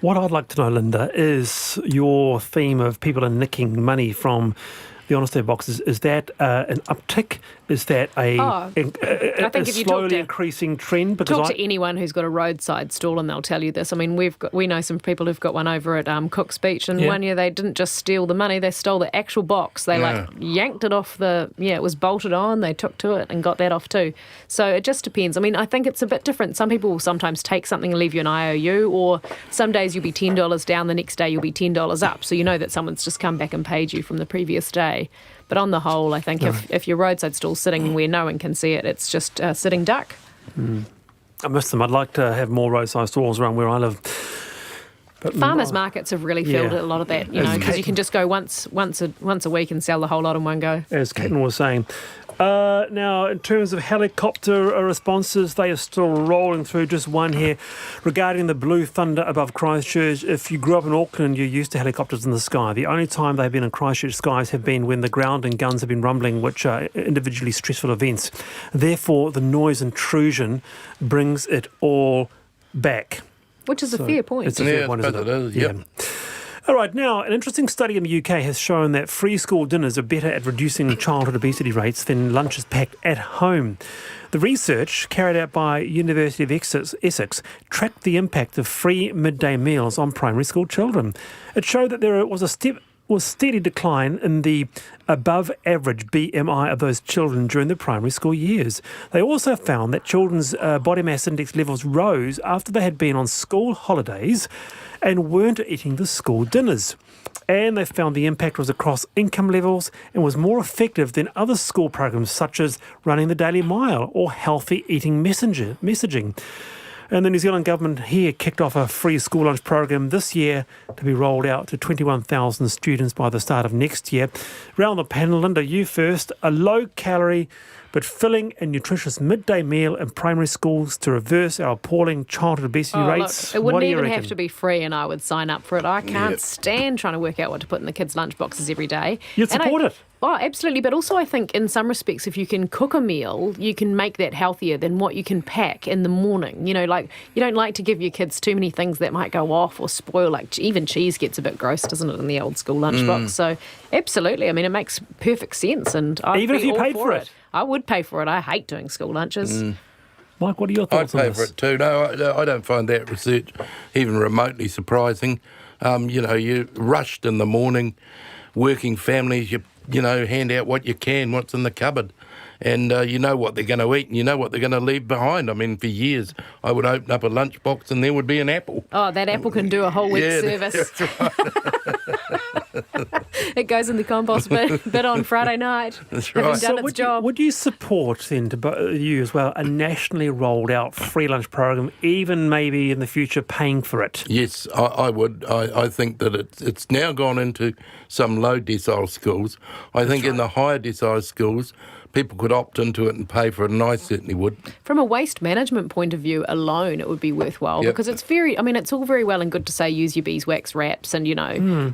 What I'd like to know, Linda, is your theme of people are nicking money from the Honest Air boxes. Is that an uptick? Is that a slowly increasing trend? Because talk to anyone who's got a roadside stall and they'll tell you this. I mean, we know some people who've got one over at Cook's Beach, and one year they didn't just steal the money, they stole the actual box. They yanked it off it was bolted on, they took to it and got that off too. So it just depends. I mean, I think it's a bit different. Some people will sometimes take something and leave you an IOU, or some days you'll be $10 down, the next day you'll be $10 up. So you know that someone's just come back and paid you from the previous day. But on the whole, I think if your roadside stall's sitting where no one can see it, it's just a sitting duck. I miss them. I'd like to have more roadside stalls around where I live. But farmers markets have really filled a lot of that, because you can just go once a week and sell the whole lot in one go. As Caitlin was saying. Now, in terms of helicopter responses, they are still rolling through. Just one here regarding the blue thunder above Christchurch. If you grew up in Auckland, you're used to helicopters in the sky. The only time they've been in Christchurch skies have been when the ground and guns have been rumbling, which are individually stressful events. Therefore, the noise intrusion brings it all back. Which is a fair point. It's a fair point, isn't it? Yeah. All right, now, an interesting study in the UK has shown that free school dinners are better at reducing childhood obesity rates than lunches packed at home. The research, carried out by University of Essex, tracked the impact of free midday meals on primary school children. It showed that there was a steady decline in the above-average BMI of those children during the primary school years. They also found that children's body mass index levels rose after they had been on school holidays and weren't eating the school dinners. And they found the impact was across income levels and was more effective than other school programs such as running the Daily Mile or healthy eating messaging. And the New Zealand government here kicked off a free school lunch program this year to be rolled out to 21,000 students by the start of next year. Round the panel, Linda, you first. A low-calorie but filling and nutritious midday meal in primary schools to reverse our appalling childhood obesity rates. Look, it wouldn't even have to be free and I would sign up for it. I can't stand trying to work out what to put in the kids' lunch boxes every day. You'd support it. Oh, absolutely. But also I think in some respects, if you can cook a meal, you can make that healthier than what you can pack in the morning. You know, like you don't like to give your kids too many things that might go off or spoil. Like even cheese gets a bit gross, doesn't it, in the old school lunchbox? So absolutely. I mean, it makes perfect sense. And even if you paid for it. I would pay for it. I hate doing school lunches. Mike, what are your thoughts on this? I'd pay for it too. No, I don't find that research even remotely surprising. You're rushed in the morning, working families, you hand out what you can, what's in the cupboard. And you know what they're going to eat and you know what they're going to leave behind. I mean, for years, I would open up a lunchbox and there would be an apple. Oh, that apple can do a whole week's service. That's right. It goes in the compost bin on Friday night. That's right. Having done its job. Would you support, then, you as well, a nationally rolled out free lunch program, even maybe in the future paying for it? Yes, I would. I think that it's now gone into some low decile schools. I think in the higher decile schools, people could opt into it and pay for it, and I certainly would. From a waste management point of view alone, it would be worthwhile because it's all very well and good to say use your beeswax wraps and,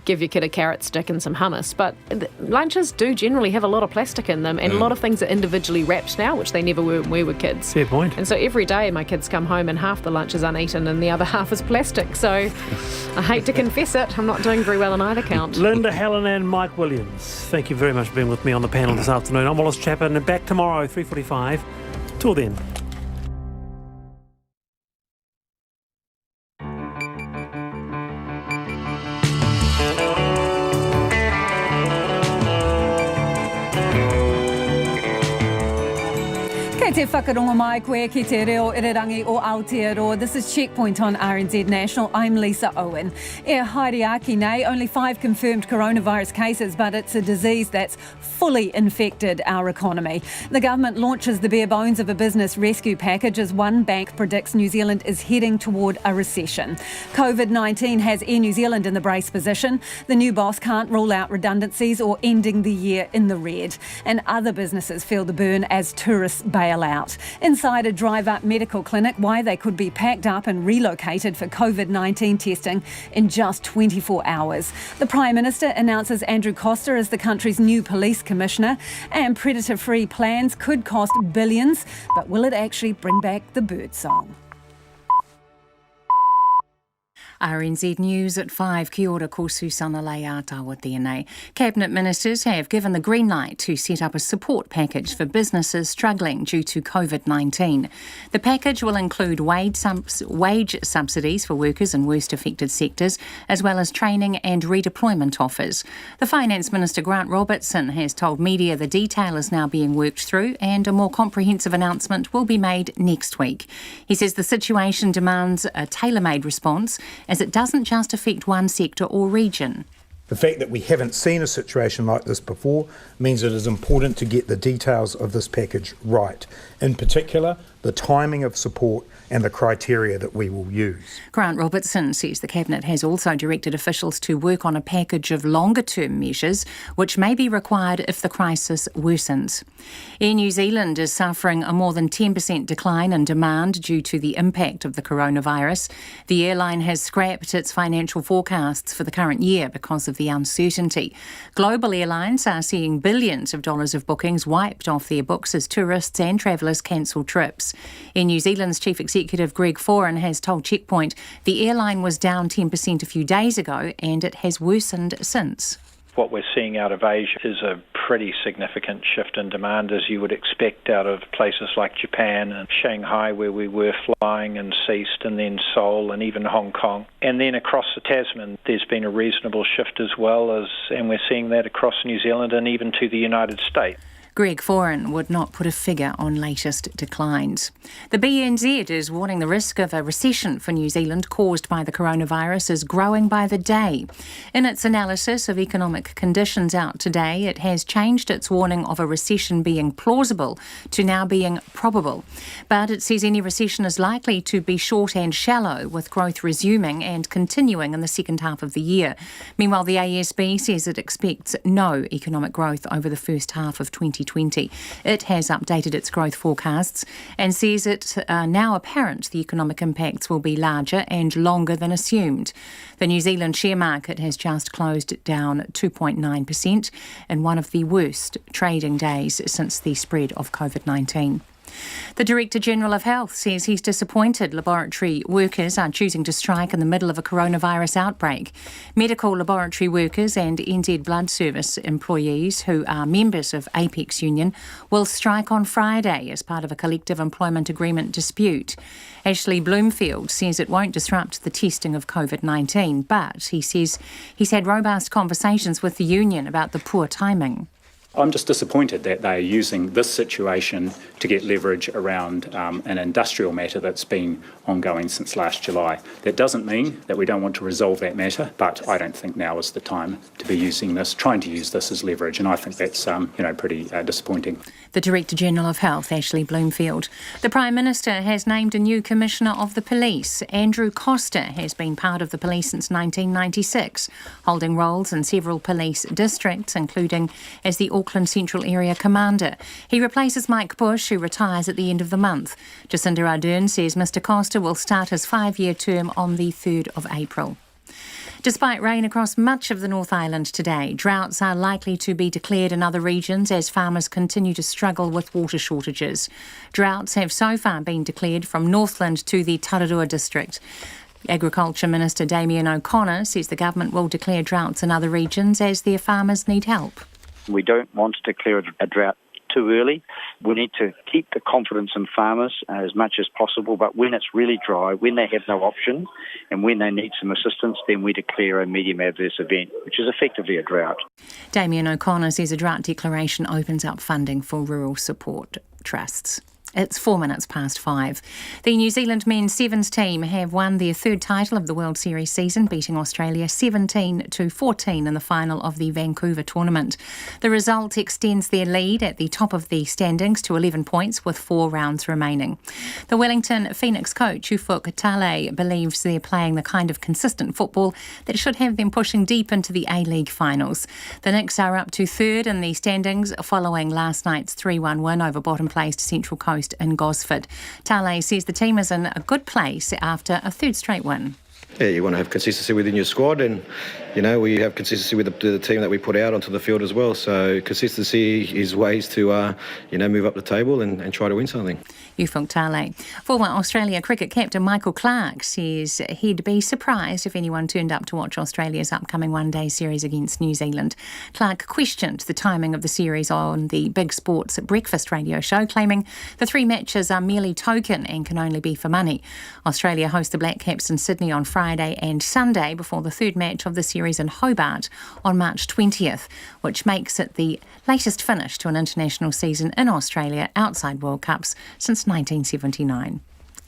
give your kid a carrot stick and some hummus, but lunches do generally have a lot of plastic in them and a lot of things are individually wrapped now, which they never were when we were kids. Fair point. And so every day my kids come home and half the lunch is uneaten and the other half is plastic. So I hate to confess it, I'm not doing very well on either count. Linda, Helen and Mike Williams, thank you very much for being with me on the panel this afternoon. I'm Wallace Chapman. And back tomorrow, 3:45. Till then. Te whakarongo mai koe ki te reo irirangi o Aotearoa. This is Checkpoint on RNZ National. I'm Lisa Owen. E haere nei, only 5 confirmed coronavirus cases, but it's a disease that's fully infected our economy. The government launches the bare bones of a business rescue package as one bank predicts New Zealand is heading toward a recession. COVID-19 has Air New Zealand in the brace position. The new boss can't rule out redundancies or ending the year in the red. And other businesses feel the burn as tourists bail out. Inside a drive-up medical clinic, why they could be packed up and relocated for COVID-19 testing in just 24 hours. The Prime Minister announces Andrew Coster as the country's new police commissioner, and predator-free plans could cost billions, but will it actually bring back the bird song? RNZ News at 5. Kia ora, ko Susana Leia tawa tēnei. Cabinet ministers have given the green light to set up a support package for businesses struggling due to COVID-19. The package will include wage subsidies for workers in worst affected sectors, as well as training and redeployment offers. The Finance Minister Grant Robertson has told media the detail is now being worked through and a more comprehensive announcement will be made next week. He says the situation demands a tailor-made response, as it doesn't just affect one sector or region. The fact that we haven't seen a situation like this before means it is important to get the details of this package right. In particular, the timing of support and the criteria that we will use. Grant Robertson says the Cabinet has also directed officials to work on a package of longer-term measures which may be required if the crisis worsens. Air New Zealand is suffering a more than 10% decline in demand due to the impact of the coronavirus. The airline has scrapped its financial forecasts for the current year because of the uncertainty. Global airlines are seeing billions of dollars of bookings wiped off their books as tourists and travellers cancel trips. Air New Zealand's Chief Executive Greg Foran has told Checkpoint the airline was down 10% a few days ago and it has worsened since. What we're seeing out of Asia is a pretty significant shift in demand, as you would expect out of places like Japan and Shanghai, where we were flying, and ceased, and then Seoul and even Hong Kong. And then across the Tasman, there's been a reasonable shift as well, and we're seeing that across New Zealand and even to the United States. Greg Foran would not put a figure on latest declines. The BNZ is warning the risk of a recession for New Zealand caused by the coronavirus is growing by the day. In its analysis of economic conditions out today, it has changed its warning of a recession being plausible to now being probable. But it says any recession is likely to be short and shallow, with growth resuming and continuing in the second half of the year. Meanwhile, the ASB says it expects no economic growth over the first half of 2020. It has updated its growth forecasts and says it's now apparent the economic impacts will be larger and longer than assumed. The New Zealand share market has just closed down 2.9% in one of the worst trading days since the spread of COVID-19. The Director-General of Health says he's disappointed laboratory workers are choosing to strike in the middle of a coronavirus outbreak. Medical laboratory workers and NZ Blood Service employees who are members of Apex Union will strike on Friday as part of a collective employment agreement dispute. Ashley Bloomfield says it won't disrupt the testing of COVID-19, but he says he's had robust conversations with the union about the poor timing. I'm just disappointed that they are using this situation to get leverage around an industrial matter that's been ongoing since last July. That doesn't mean that we don't want to resolve that matter, but I don't think now is the time to be trying to use this as leverage, and I think that's pretty disappointing. The Director-General of Health, Ashley Bloomfield. The Prime Minister has named a new Commissioner of the Police. Andrew Coster has been part of the police since 1996, holding roles in several police districts, including as the Auckland Central Area Commander. He replaces Mike Bush, who retires at the end of the month. Jacinda Ardern says Mr Coster will start his 5-year term on the 3rd of April. Despite rain across much of the North Island today, droughts are likely to be declared in other regions as farmers continue to struggle with water shortages. Droughts have so far been declared from Northland to the Tararua district. Agriculture Minister Damien O'Connor says the government will declare droughts in other regions as their farmers need help. We don't want to declare a drought too early. We need to keep the confidence in farmers as much as possible, but when it's really dry, when they have no option and when they need some assistance, then we declare a medium adverse event, which is effectively a drought. Damien O'Connor says a drought declaration opens up funding for rural support trusts. It's 5:04. The New Zealand men's sevens team have won their third title of the World Series season, beating Australia 17-14 in the final of the Vancouver tournament. The result extends their lead at the top of the standings to 11 points with 4 rounds remaining. The Wellington Phoenix coach Ufuk Talay believes they're playing the kind of consistent football that should have them pushing deep into the A-League finals. The Knicks are up to third in the standings following last night's 3-1 win over bottom-placed Central Coast in Gosford. Tale says the team is in a good place after a third straight win. Yeah, you want to have consistency within your squad, and we have consistency with the team that we put out onto the field as well. So consistency is ways to move up the table and try to win something. Ufuk Tale. Former Australia cricket captain Michael Clarke says he'd be surprised if anyone turned up to watch Australia's upcoming one-day series against New Zealand. Clarke questioned the timing of the series on the Big Sports Breakfast radio show, claiming the 3 matches are merely token and can only be for money. Australia host the Black Caps in Sydney on Friday and Sunday before the 3rd match of the series in Hobart on March 20th, which makes it the latest finish to an international season in Australia outside World Cups since 1979.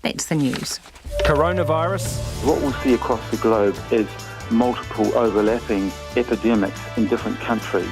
That's the news. Coronavirus. What we'll see across the globe is multiple overlapping epidemics in different countries,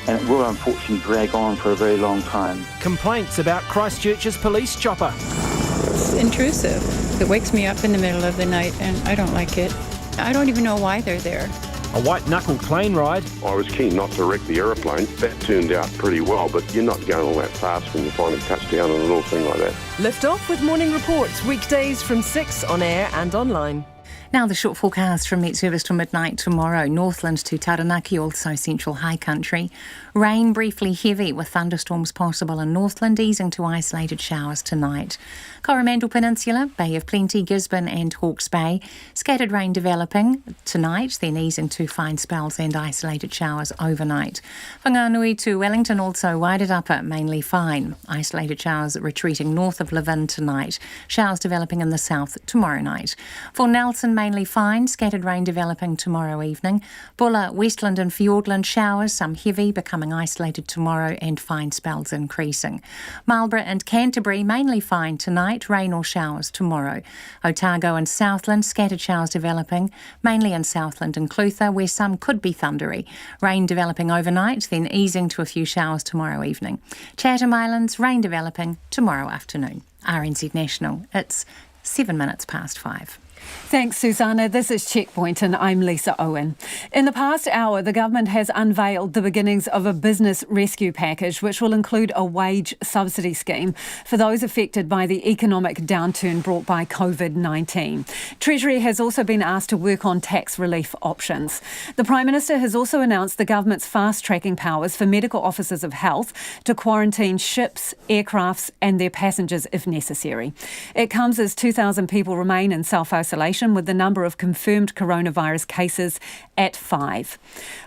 and it will unfortunately drag on for a very long time. Complaints about Christchurch's police chopper. It's intrusive. It wakes me up in the middle of the night and I don't like it. I don't even know why they're there. A white-knuckle plane ride. I was keen not to wreck the aeroplane. That turned out pretty well, but you're not going all that fast when you finally touch down on a little thing like that. Lift off with Morning Reports, weekdays from 6 on air and online. Now the short forecast from Met Service till midnight tomorrow. Northland to Taranaki, also central high country. Rain briefly heavy with thunderstorms possible in Northland, easing to isolated showers tonight. Coromandel Peninsula, Bay of Plenty, Gisborne and Hawke's Bay. Scattered rain developing tonight, then easing to fine spells and isolated showers overnight. Whanganui to Wellington, also Wairirapa, mainly fine. Isolated showers retreating north of Levin tonight. Showers developing in the south tomorrow night. For Nelson, mainly fine, scattered rain developing tomorrow evening. Bulla, Westland and Fiordland showers, some heavy, becoming isolated tomorrow and fine spells increasing. Marlborough and Canterbury, mainly fine tonight, rain or showers tomorrow. Otago and Southland, scattered showers developing, mainly in Southland and Clutha, where some could be thundery. Rain developing overnight, then easing to a few showers tomorrow evening. Chatham Islands, rain developing tomorrow afternoon. RNZ National, it's 7 minutes past 5. Thanks, Susanna. This is Checkpoint and I'm Lisa Owen. In the past hour, the government has unveiled the beginnings of a business rescue package which will include a wage subsidy scheme for those affected by the economic downturn brought by COVID-19. Treasury has also been asked to work on tax relief options. The Prime Minister has also announced the government's fast-tracking powers for medical officers of health to quarantine ships, aircrafts and their passengers if necessary. It comes as 2,000 people remain in self-isolation with the number of confirmed coronavirus cases at 5.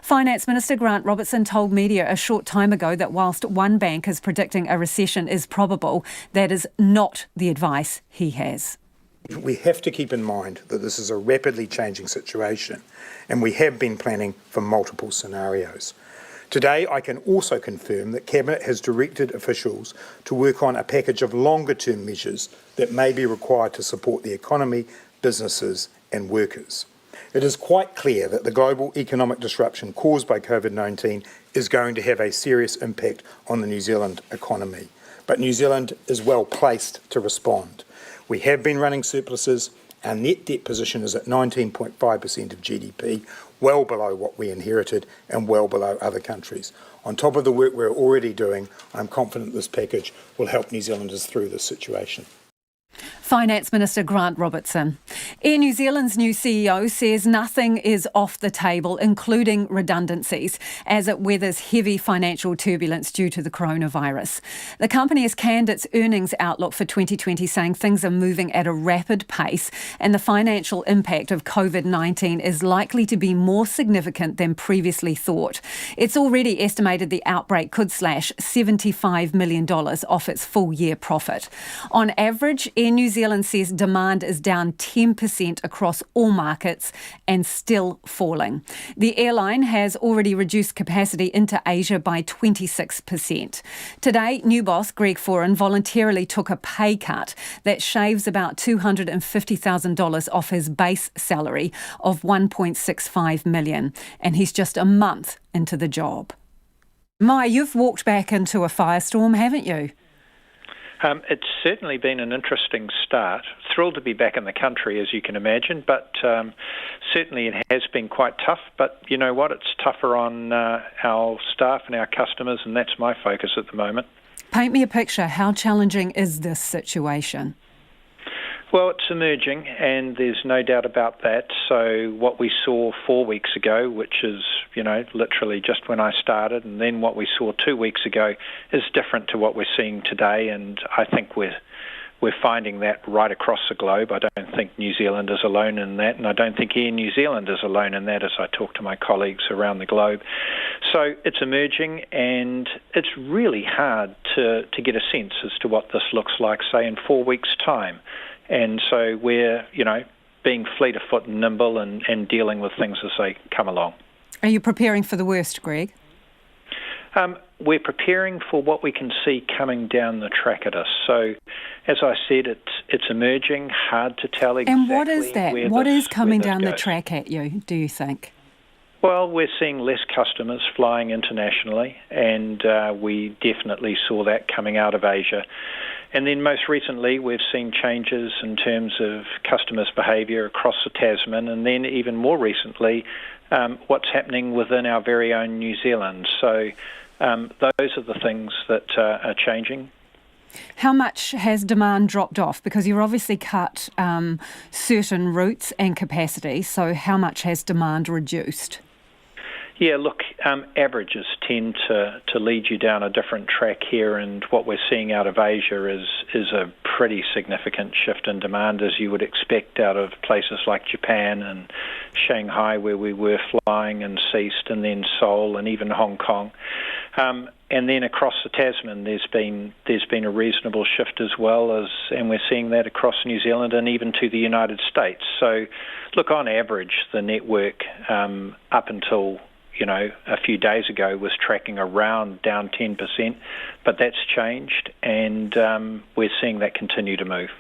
Finance Minister Grant Robertson told media a short time ago that whilst one bank is predicting a recession is probable, that is not the advice he has. We have to keep in mind that this is a rapidly changing situation and we have been planning for multiple scenarios. Today, I can also confirm that Cabinet has directed officials to work on a package of longer-term measures that may be required to support the economy, businesses and workers. It is quite clear that the global economic disruption caused by COVID-19 is going to have a serious impact on the New Zealand economy. But New Zealand is well placed to respond. We have been running surpluses. Our net debt position is at 19.5% of GDP, well below what we inherited and well below other countries. On top of the work we're already doing, I'm confident this package will help New Zealanders through this situation. Finance Minister Grant Robertson. Air New Zealand's new CEO says nothing is off the table, including redundancies, as it weathers heavy financial turbulence due to the coronavirus. The company has canned its earnings outlook for 2020, saying things are moving at a rapid pace and the financial impact of COVID-19 is likely to be more significant than previously thought. It's already estimated the outbreak could slash $75 million off its full-year profit. On average, Air New Zealand says demand is down 10% across all markets and still falling. The airline has already reduced capacity into Asia by 26%. Today, new boss Greg Foran voluntarily took a pay cut that shaves about $250,000 off his base salary of $1.65 million, and he's just a month into the job. Mai, you've walked back into a firestorm, haven't you? It's certainly been an interesting start. Thrilled to be back in the country, as you can imagine, but certainly it has been quite tough. But you know what? It's tougher on our staff and our customers, and that's my focus at the moment. Paint me a picture. How challenging is this situation? Well, it's emerging, and there's no doubt about that. So what we saw 4 weeks ago, which is, literally just when I started, and then what we saw 2 weeks ago is different to what we're seeing today, and I think we're we're finding that right across the globe. I don't think New Zealand is alone in that, and I don't think Air New Zealand is alone in that as I talk to my colleagues around the globe. So it's emerging, and it's really hard to get a sense as to what this looks like, say, in 4 weeks' time. And so we're, being fleet of foot and nimble and dealing with things as they come along. Are you preparing for the worst, Greg? We're preparing for what we can see coming down the track at us. So, as I said, it's emerging, hard to tell exactly. And what is that? What is coming down the track at you, do you think? Well, we're seeing less customers flying internationally, and we definitely saw that coming out of Asia. And then most recently, we've seen changes in terms of customers' behaviour across the Tasman, and then even more recently, what's happening within our very own New Zealand. So those are the things that are changing. How much has demand dropped off? Because you've obviously cut certain routes and capacity, so how much has demand reduced? Yeah, look, averages tend to lead you down a different track here, and what we're seeing out of Asia is a pretty significant shift in demand, as you would expect out of places like Japan and Shanghai, where we were flying, and ceased, and then Seoul and even Hong Kong. And then across the Tasman, there's been a reasonable shift as well, and we're seeing that across New Zealand and even to the United States. So, look, on average, the network up until a few days ago was tracking around down 10%, but that's changed, and we're seeing that continue to move.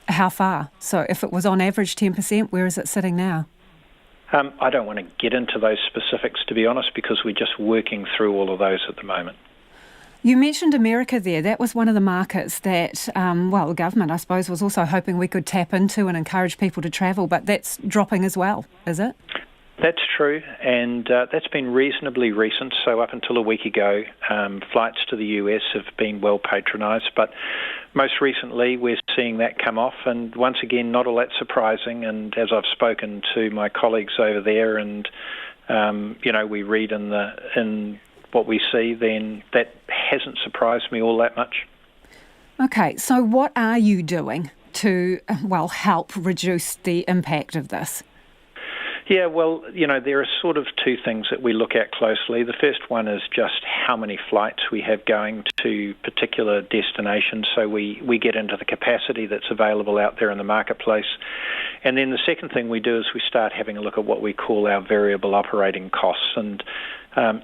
How far? So if it was on average 10%, where is it sitting now? I don't want to get into those specifics, to be honest, because we're just working through all of those at the moment. You mentioned America there. That was one of the markets that, the government, I suppose, was also hoping we could tap into and encourage people to travel, but that's dropping as well, is it? That's true, and that's been reasonably recent. So up until a week ago, flights to the US have been well patronised, but most recently we're seeing that come off, and once again, not all that surprising. And as I've spoken to my colleagues over there, and we read in what we see, then that hasn't surprised me all that much. Okay, so what are you doing to, help reduce the impact of this? Yeah, well, there are sort of two things that we look at closely. The first one is just how many flights we have going to particular destinations, so we get into the capacity that's available out there in the marketplace. And then the second thing we do is we start having a look at what we call our variable operating costs. And,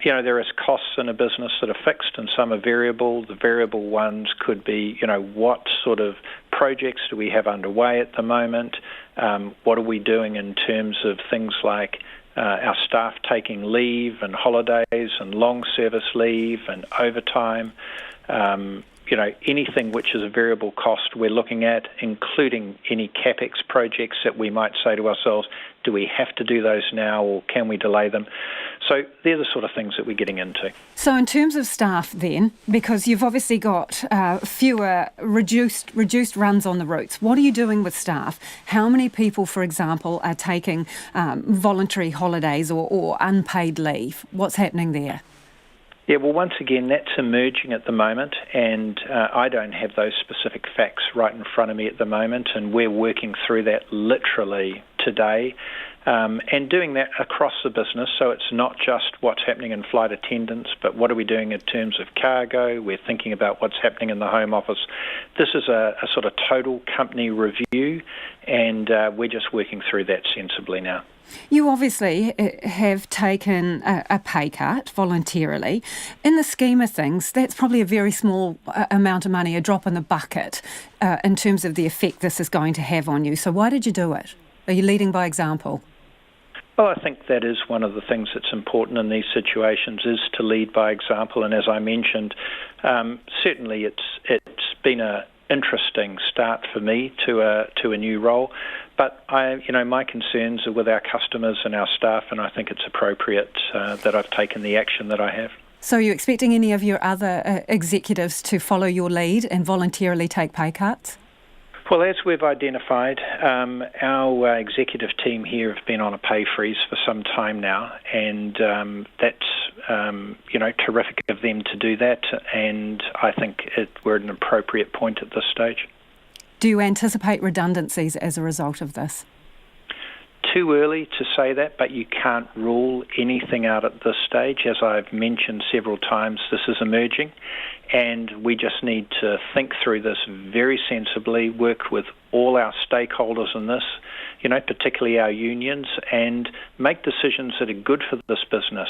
there is costs in a business that are fixed and some are variable. The variable ones could be, what sort of projects do we have underway at the moment? What are we doing in terms of things like our staff taking leave and holidays and long service leave and overtime? Anything which is a variable cost we're looking at, including any CapEx projects that we might say to ourselves, do we have to do those now or can we delay them? So they're the sort of things that we're getting into. So in terms of staff then, because you've obviously got fewer reduced runs on the routes, what are you doing with staff? How many people, for example, are taking voluntary holidays or unpaid leave? What's happening there? Yeah, well, once again, that's emerging at the moment, and I don't have those specific facts right in front of me at the moment, and we're working through that literally today, and doing that across the business. So it's not just what's happening in flight attendants, but what are we doing in terms of cargo? We're thinking about what's happening in the Home Office. This is a sort of total company review, and we're just working through that sensibly now. You obviously have taken a pay cut voluntarily. In the scheme of things, that's probably a very small amount of money, a drop in the bucket, in terms of the effect this is going to have on you. So why did you do it? Are you leading by example? Well, I think that is one of the things that's important in these situations, is to lead by example. And as I mentioned, certainly it's been an interesting start for me to a new role. But my concerns are with our customers and our staff, and I think it's appropriate that I've taken the action that I have. So are you expecting any of your other executives to follow your lead and voluntarily take pay cuts? Well, as we've identified, our executive team here have been on a pay freeze for some time now, and that's terrific of them to do that, and I think we're at an appropriate point at this stage. Do you anticipate redundancies as a result of this? Too early to say that, but you can't rule anything out at this stage. As I've mentioned several times, this is emerging, and we just need to think through this very sensibly, work with all our stakeholders in this, particularly our unions, and make decisions that are good for this business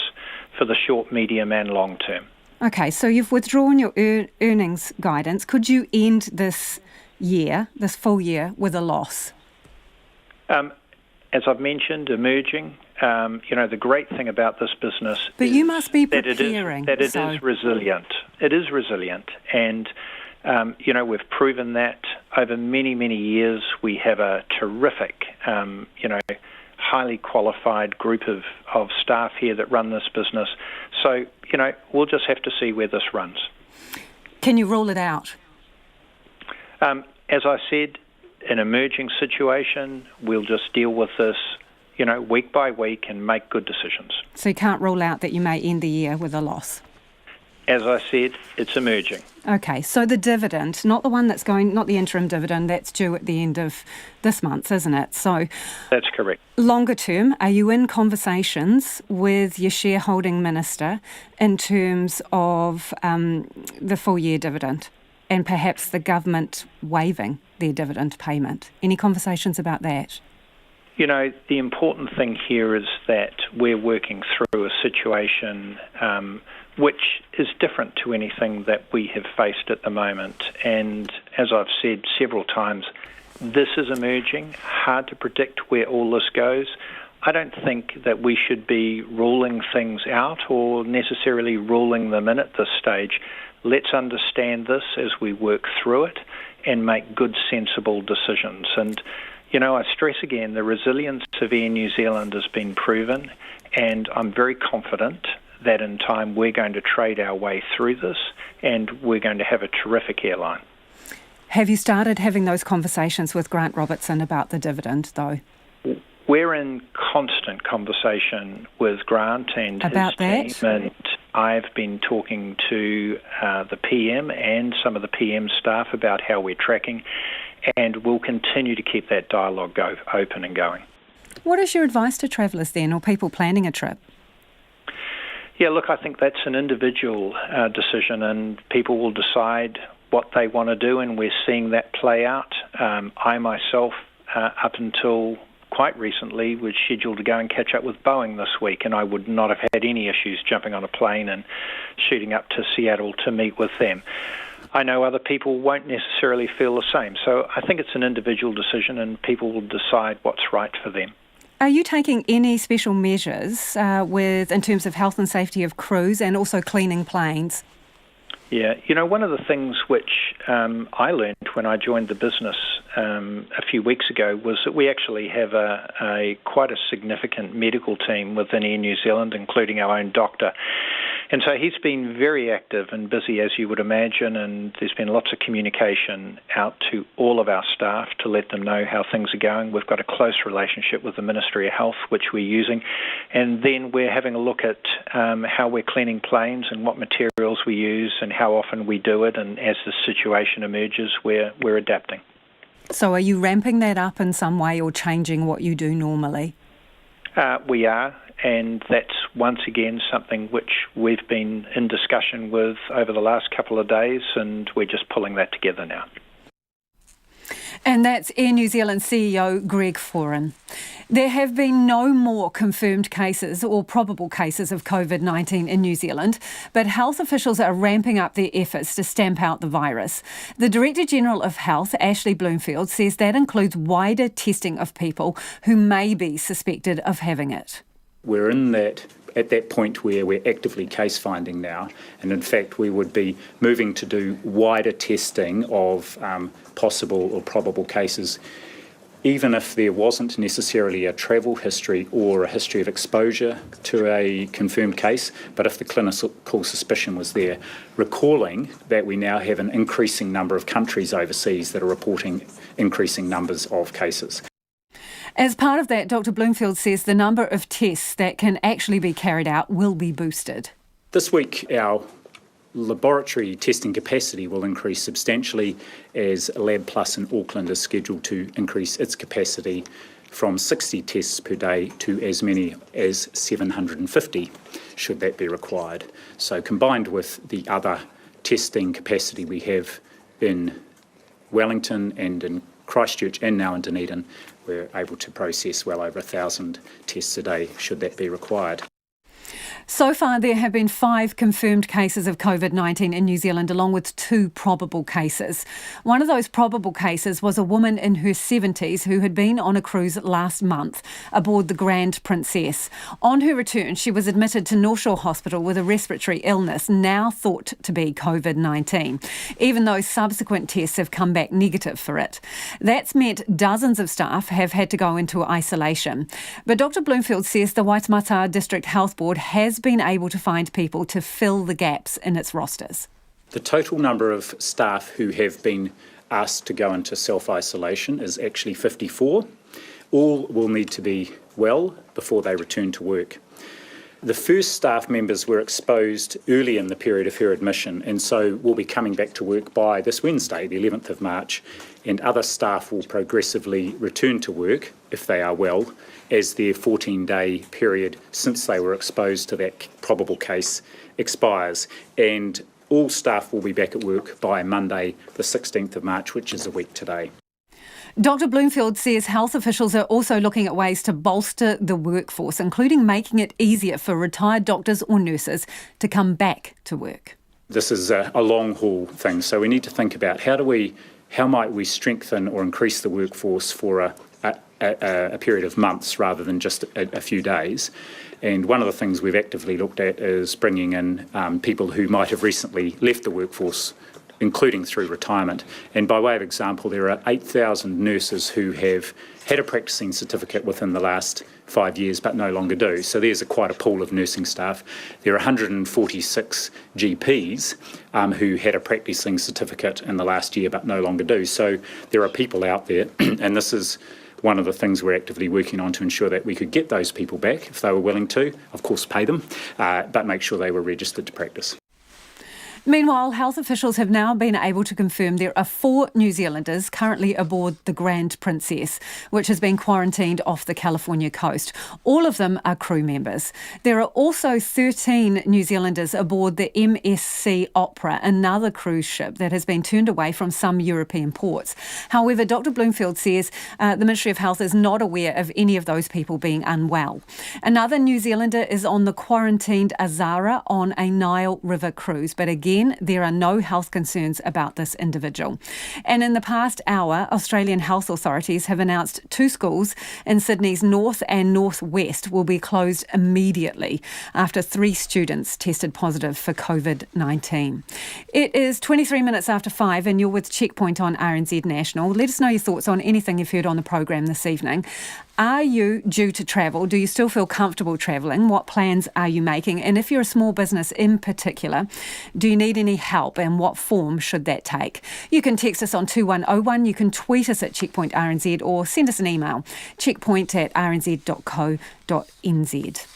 for the short, medium and long term. Okay, so you've withdrawn your earnings guidance. Could you end this full year, with a loss? As I've mentioned, emerging, the great thing about this business but is you must be that preparing, it is resilient. It is resilient. And, we've proven that over many, many years. We have a terrific, highly qualified group of staff here that run this business. So, we'll just have to see where this runs. Can you rule it out? As I said, an emerging situation, we'll just deal with this, week by week and make good decisions. So you can't rule out that you may end the year with a loss? As I said, it's emerging. Okay, so the dividend, not the interim dividend, that's due at the end of this month, isn't it? So that's correct. Longer term, are you in conversations with your shareholding minister in terms of the full year dividend and perhaps the government waiving their dividend payment? Any conversations about that? The important thing here is that we're working through a situation which is different to anything that we have faced at the moment. And as I've said several times, this is emerging, hard to predict where all this goes. I don't think that we should be ruling things out or necessarily ruling them in at this stage. Let's understand this as we work through it and make good, sensible decisions. And, I stress again, the resilience of Air New Zealand has been proven, and I'm very confident that in time we're going to trade our way through this and we're going to have a terrific airline. Have you started having those conversations with Grant Robertson about the dividend, though? We're in constant conversation with Grant and about his team, and I've been talking to the PM and some of the PM staff about how we're tracking, and we'll continue to keep that dialogue open and going. What is your advice to travellers then, or people planning a trip? Yeah, look, I think that's an individual decision, and people will decide what they want to do, and we're seeing that play out. I myself, up until quite recently, was scheduled to go and catch up with Boeing this week, and I would not have had any issues jumping on a plane and shooting up to Seattle to meet with them. I know other people won't necessarily feel the same, so I think it's an individual decision, and people will decide what's right for them. Are you taking any special measures in terms of health and safety of crews and also cleaning planes? Yeah, one of the things which I learned when I joined the business a few weeks ago was that we actually have quite a significant medical team within Air New Zealand, including our own doctor. And so he's been very active and busy, as you would imagine, and there's been lots of communication out to all of our staff to let them know how things are going. We've got a close relationship with the Ministry of Health, which we're using, and then we're having a look at how we're cleaning planes and what materials we use and how often we do it, and as the situation emerges, we're adapting. So are you ramping that up in some way or changing what you do normally? We are, and that's once again something which we've been in discussion with over the last couple of days, and we're just pulling that together now. And that's Air New Zealand CEO Greg Foran. There have been no more confirmed cases or probable cases of COVID-19 in New Zealand, but health officials are ramping up their efforts to stamp out the virus. The Director General of Health, Ashley Bloomfield, says that includes wider testing of people who may be suspected of having it. We're at that point where we're actively case finding now, and in fact we would be moving to do wider testing of possible or probable cases, even if there wasn't necessarily a travel history or a history of exposure to a confirmed case, but if the clinical suspicion was there, recalling that we now have an increasing number of countries overseas that are reporting increasing numbers of cases. As part of that, Dr. Bloomfield says the number of tests that can actually be carried out will be boosted. This week, our laboratory testing capacity will increase substantially as Lab Plus in Auckland is scheduled to increase its capacity from 60 tests per day to as many as 750, should that be required. So combined with the other testing capacity we have in Wellington and in Christchurch and now in Dunedin, we're able to process well over 1,000 tests a day, should that be required. So far, there have been 5 confirmed cases of COVID-19 in New Zealand, along with 2 probable cases. One of those probable cases was a woman in her 70s who had been on a cruise last month aboard the Grand Princess. On her return, she was admitted to North Shore Hospital with a respiratory illness, now thought to be COVID-19, even though subsequent tests have come back negative for it. That's meant dozens of staff have had to go into isolation. But Dr Bloomfield says the Waitemata District Health Board has been able to find people to fill the gaps in its rosters. The total number of staff who have been asked to go into self-isolation is actually 54. All will need to be well before they return to work. The first staff members were exposed early in the period of her admission, and so will be coming back to work by this Wednesday, the 11th of March, and other staff will progressively return to work, if they are well, as their 14-day period since they were exposed to that probable case expires. And all staff will be back at work by Monday, the 16th of March, which is a week today. Dr Bloomfield says health officials are also looking at ways to bolster the workforce, including making it easier for retired doctors or nurses to come back to work. This is a long-haul thing, so we need to think about how might we strengthen or increase the workforce for a period of months rather than just a few days. And one of the things we've actively looked at is bringing in people who might have recently left the workforce, including through retirement. And by way of example, there are 8,000 nurses who have had a practicing certificate within the last 5 years but no longer do. So there's quite a pool of nursing staff. There are 146 GPs who had a practicing certificate in the last year but no longer do. So there are people out there, and this is one of the things we're actively working on to ensure that we could get those people back if they were willing to, of course pay them, but make sure they were registered to practice. Meanwhile, health officials have now been able to confirm there are 4 New Zealanders currently aboard the Grand Princess, which has been quarantined off the California coast. All of them are crew members. There are also 13 New Zealanders aboard the MSC Opera, another cruise ship that has been turned away from some European ports. However, Dr Bloomfield says the Ministry of Health is not aware of any of those people being unwell. Another New Zealander is on the quarantined Azara on a Nile River cruise, but again, there are no health concerns about this individual. And in the past hour, Australian health authorities have announced 2 schools in Sydney's north and northwest will be closed immediately after 3 students tested positive for COVID-19. It is 23 minutes after 5 and you're with Checkpoint on RNZ National. Let us know your thoughts on anything you've heard on the program this evening. Are you due to travel? Do you still feel comfortable travelling? What plans are you making? And if you're a small business in particular, do you need any help and what form should that take? You can text us on 2101, you can tweet us at Checkpoint RNZ or send us an email, checkpoint@rnz.co.nz.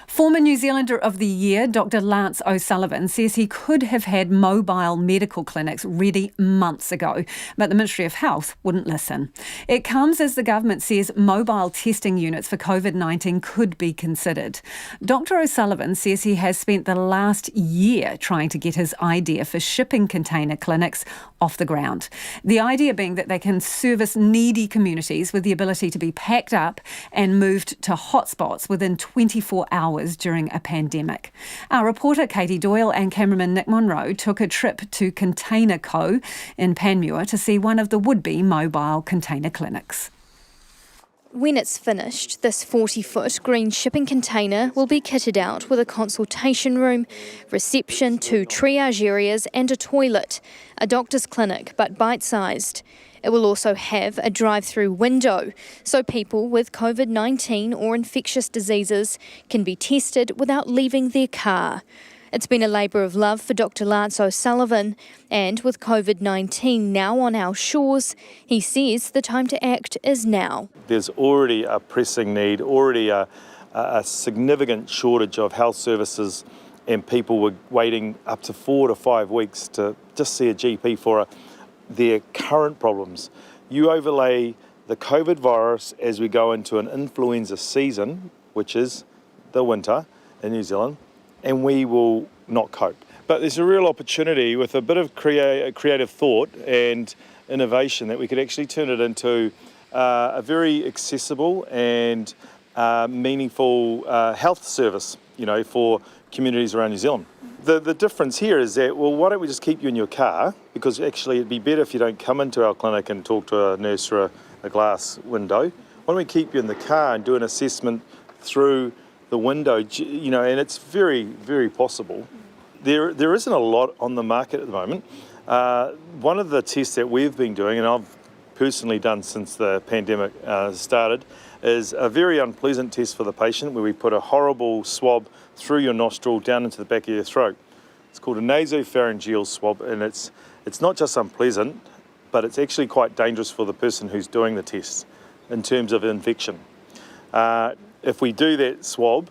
Former New Zealander of the Year, Dr Lance O'Sullivan, says he could have had mobile medical clinics ready months ago, but the Ministry of Health wouldn't listen. It comes as the government says mobile testing units for COVID-19 could be considered. Dr O'Sullivan says he has spent the last year trying to get his idea for shipping container clinics off the ground. The idea being that they can service needy communities with the ability to be packed up and moved to hotspots within 24 hours during a pandemic. Our reporter Katie Doyle and cameraman Nick Monroe took a trip to Container Co in Panmure to see one of the would-be mobile container clinics. When it's finished, this 40-foot green shipping container will be kitted out with a consultation room, reception, 2 triage areas and a toilet, a doctor's clinic but bite-sized. It will also have a drive-through window, so people with COVID-19 or infectious diseases can be tested without leaving their car. It's been a labour of love for Dr Lance O'Sullivan, and with COVID-19 now on our shores, he says the time to act is now. There's already a pressing need, already a significant shortage of health services and people were waiting up to 4 to 5 weeks to just see a GP for their current problems. You overlay the COVID virus as we go into an influenza season, which is the winter in New Zealand, and we will not cope. But there's a real opportunity with a bit of creative thought and innovation that we could actually turn it into a very accessible and meaningful health service, for communities around New Zealand. The difference here is that, well, why don't we just keep you in your car? Because actually it'd be better if you don't come into our clinic and talk to a nurse through a glass window. Why don't we keep you in the car and do an assessment through the window, and it's very, very possible. There isn't a lot on the market at the moment. One of the tests that we've been doing, and I've personally done since the pandemic started, is a very unpleasant test for the patient where we put a horrible swab through your nostril down into the back of your throat. It's called a nasopharyngeal swab, and it's not just unpleasant, but it's actually quite dangerous for the person who's doing the test in terms of infection. If we do that swab,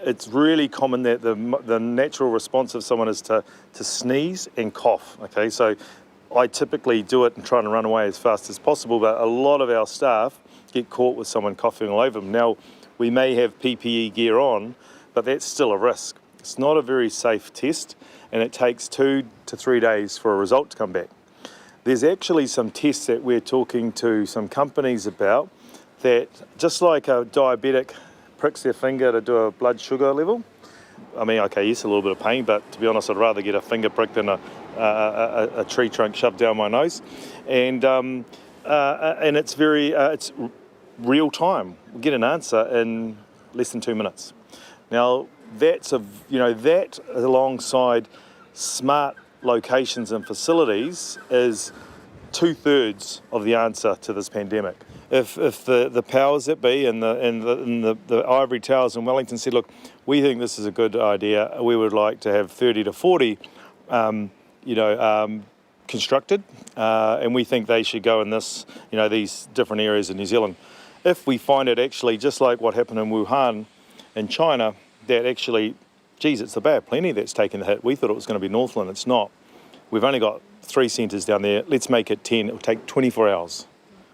it's really common that the natural response of someone is to sneeze and cough. Okay, so I typically do it and try and run away as fast as possible, but a lot of our staff get caught with someone coughing all over them. Now, we may have PPE gear on, but that's still a risk. It's not a very safe test, and it takes 2 to 3 days for a result to come back. There's actually some tests that we're talking to some companies about that, just like a diabetic pricks their finger to do a blood sugar level. I mean, okay, yes, a little bit of pain, but to be honest, I'd rather get a finger prick than a tree trunk shoved down my nose. And it's it's real time. We get an answer in less than 2 minutes. Now, that alongside smart locations and facilities is 2/3 of the answer to this pandemic. If the powers that be and the ivory towers in Wellington said, look, we think this is a good idea, we would like to have 30 to 40 constructed, and we think they should go in these different areas in New Zealand. If we find it actually just like what happened in Wuhan in China, that actually, it's the Bay of Plenty that's taken the hit. We thought it was going to be Northland, it's not. We've only got 3 centres down there, let's make it 10, it'll take 24 hours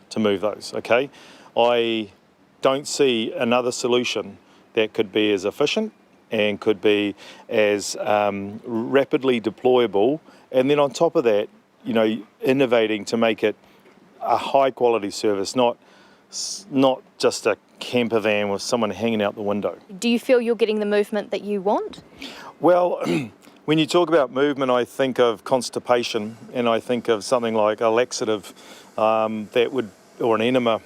to move those, okay? I don't see another solution that could be as efficient and could be as rapidly deployable, and then on top of that, innovating to make it a high quality service, not just a camper van with someone hanging out the window. Do you feel you're getting the movement that you want? Well, when you talk about movement, I think of constipation, and I think of something like a laxative or an enema,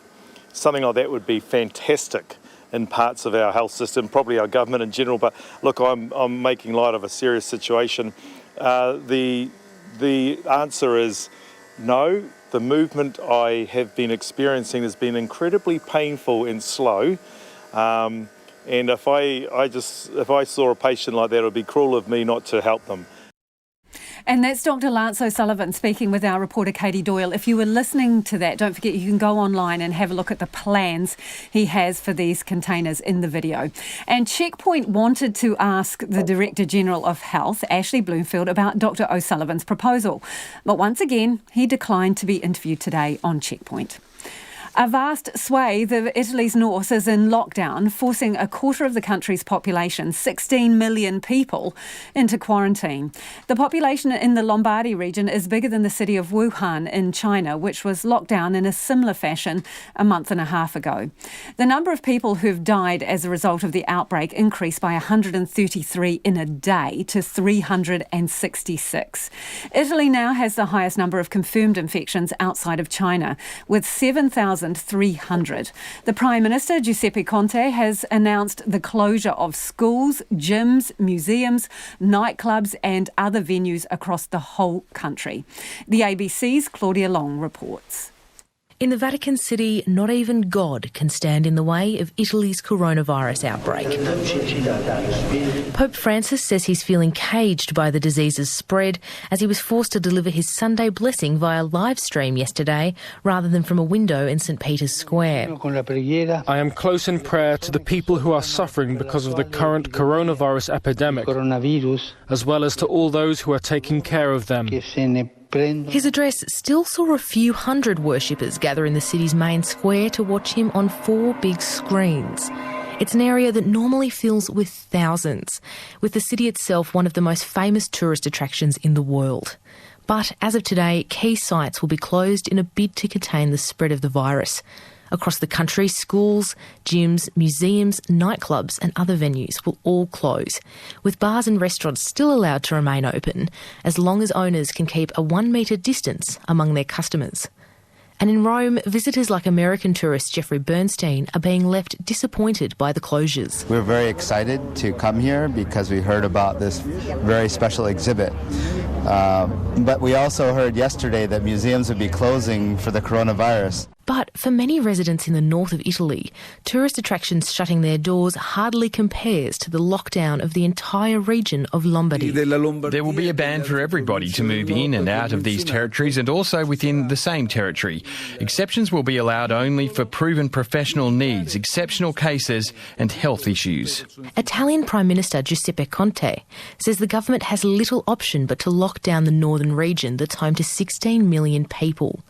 something like that would be fantastic in parts of our health system, probably our government in general. But look, I'm making light of a serious situation. The answer is no. The movement I have been experiencing has been incredibly painful and slow. And if I saw a patient like that, it would be cruel of me not to help them. And that's Dr. Lance O'Sullivan speaking with our reporter Katie Doyle. If you were listening to that, don't forget you can go online and have a look at the plans he has for these containers in the video. And Checkpoint wanted to ask the Director General of Health, Ashley Bloomfield, about Dr. O'Sullivan's proposal. But once again, he declined to be interviewed today on Checkpoint. A vast swathe of Italy's north is in lockdown, forcing a quarter of the country's population, 16 million people, into quarantine. The population in the Lombardy region is bigger than the city of Wuhan in China, which was locked down in a similar fashion a month and a half ago. The number of people who've died as a result of the outbreak increased by 133 in a day to 366. Italy now has the highest number of confirmed infections outside of China, with 7,300. The Prime Minister, Giuseppe Conte, has announced the closure of schools, gyms, museums, nightclubs and other venues across the whole country. The ABC's Claudia Long reports. In the Vatican City, not even God can stand in the way of Italy's coronavirus outbreak. Pope Francis says he's feeling caged by the disease's spread as he was forced to deliver his Sunday blessing via live stream yesterday rather than from a window in St Peter's Square. I am close in prayer to the people who are suffering because of the current coronavirus epidemic, as well as to all those who are taking care of them. His address still saw a few hundred worshippers gather in the city's main square to watch him on 4 big screens. It's an area that normally fills with thousands, with the city itself one of the most famous tourist attractions in the world. But as of today, key sites will be closed in a bid to contain the spread of the virus. Across the country, schools, gyms, museums, nightclubs and other venues will all close, with bars and restaurants still allowed to remain open, as long as owners can keep a 1 metre distance among their customers. And in Rome, visitors like American tourist Jeffrey Bernstein are being left disappointed by the closures. We're very excited to come here because we heard about this very special exhibit. But we also heard yesterday that museums would be closing for the coronavirus. But for many residents in the north of Italy, tourist attractions shutting their doors hardly compares to the lockdown of the entire region of Lombardy. There will be a ban for everybody to move in and out of these territories and also within the same territory. Exceptions will be allowed only for proven professional needs, exceptional cases and health issues. Italian Prime Minister Giuseppe Conte says the government has little option but to lock down the northern region that's home to 16 million people.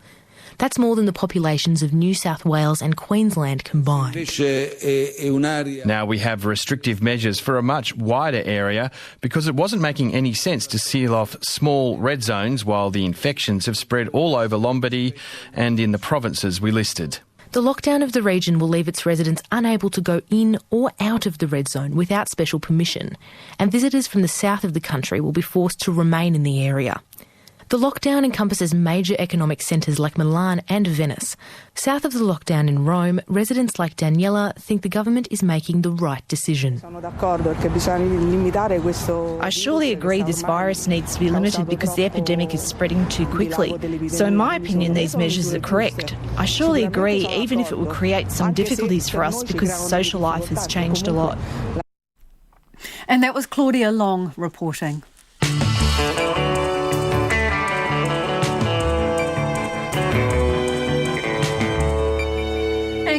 That's more than the populations of New South Wales and Queensland combined. Now we have restrictive measures for a much wider area because it wasn't making any sense to seal off small red zones while the infections have spread all over Lombardy and in the provinces we listed. The lockdown of the region will leave its residents unable to go in or out of the red zone without special permission, and visitors from the south of the country will be forced to remain in the area. The lockdown encompasses major economic centres like Milan and Venice. South of the lockdown in Rome, residents like Daniela think the government is making the right decision. I surely agree this virus needs to be limited because the epidemic is spreading too quickly. So in my opinion, these measures are correct. I surely agree, even if it will create some difficulties for us because social life has changed a lot. And that was Claudia Long reporting.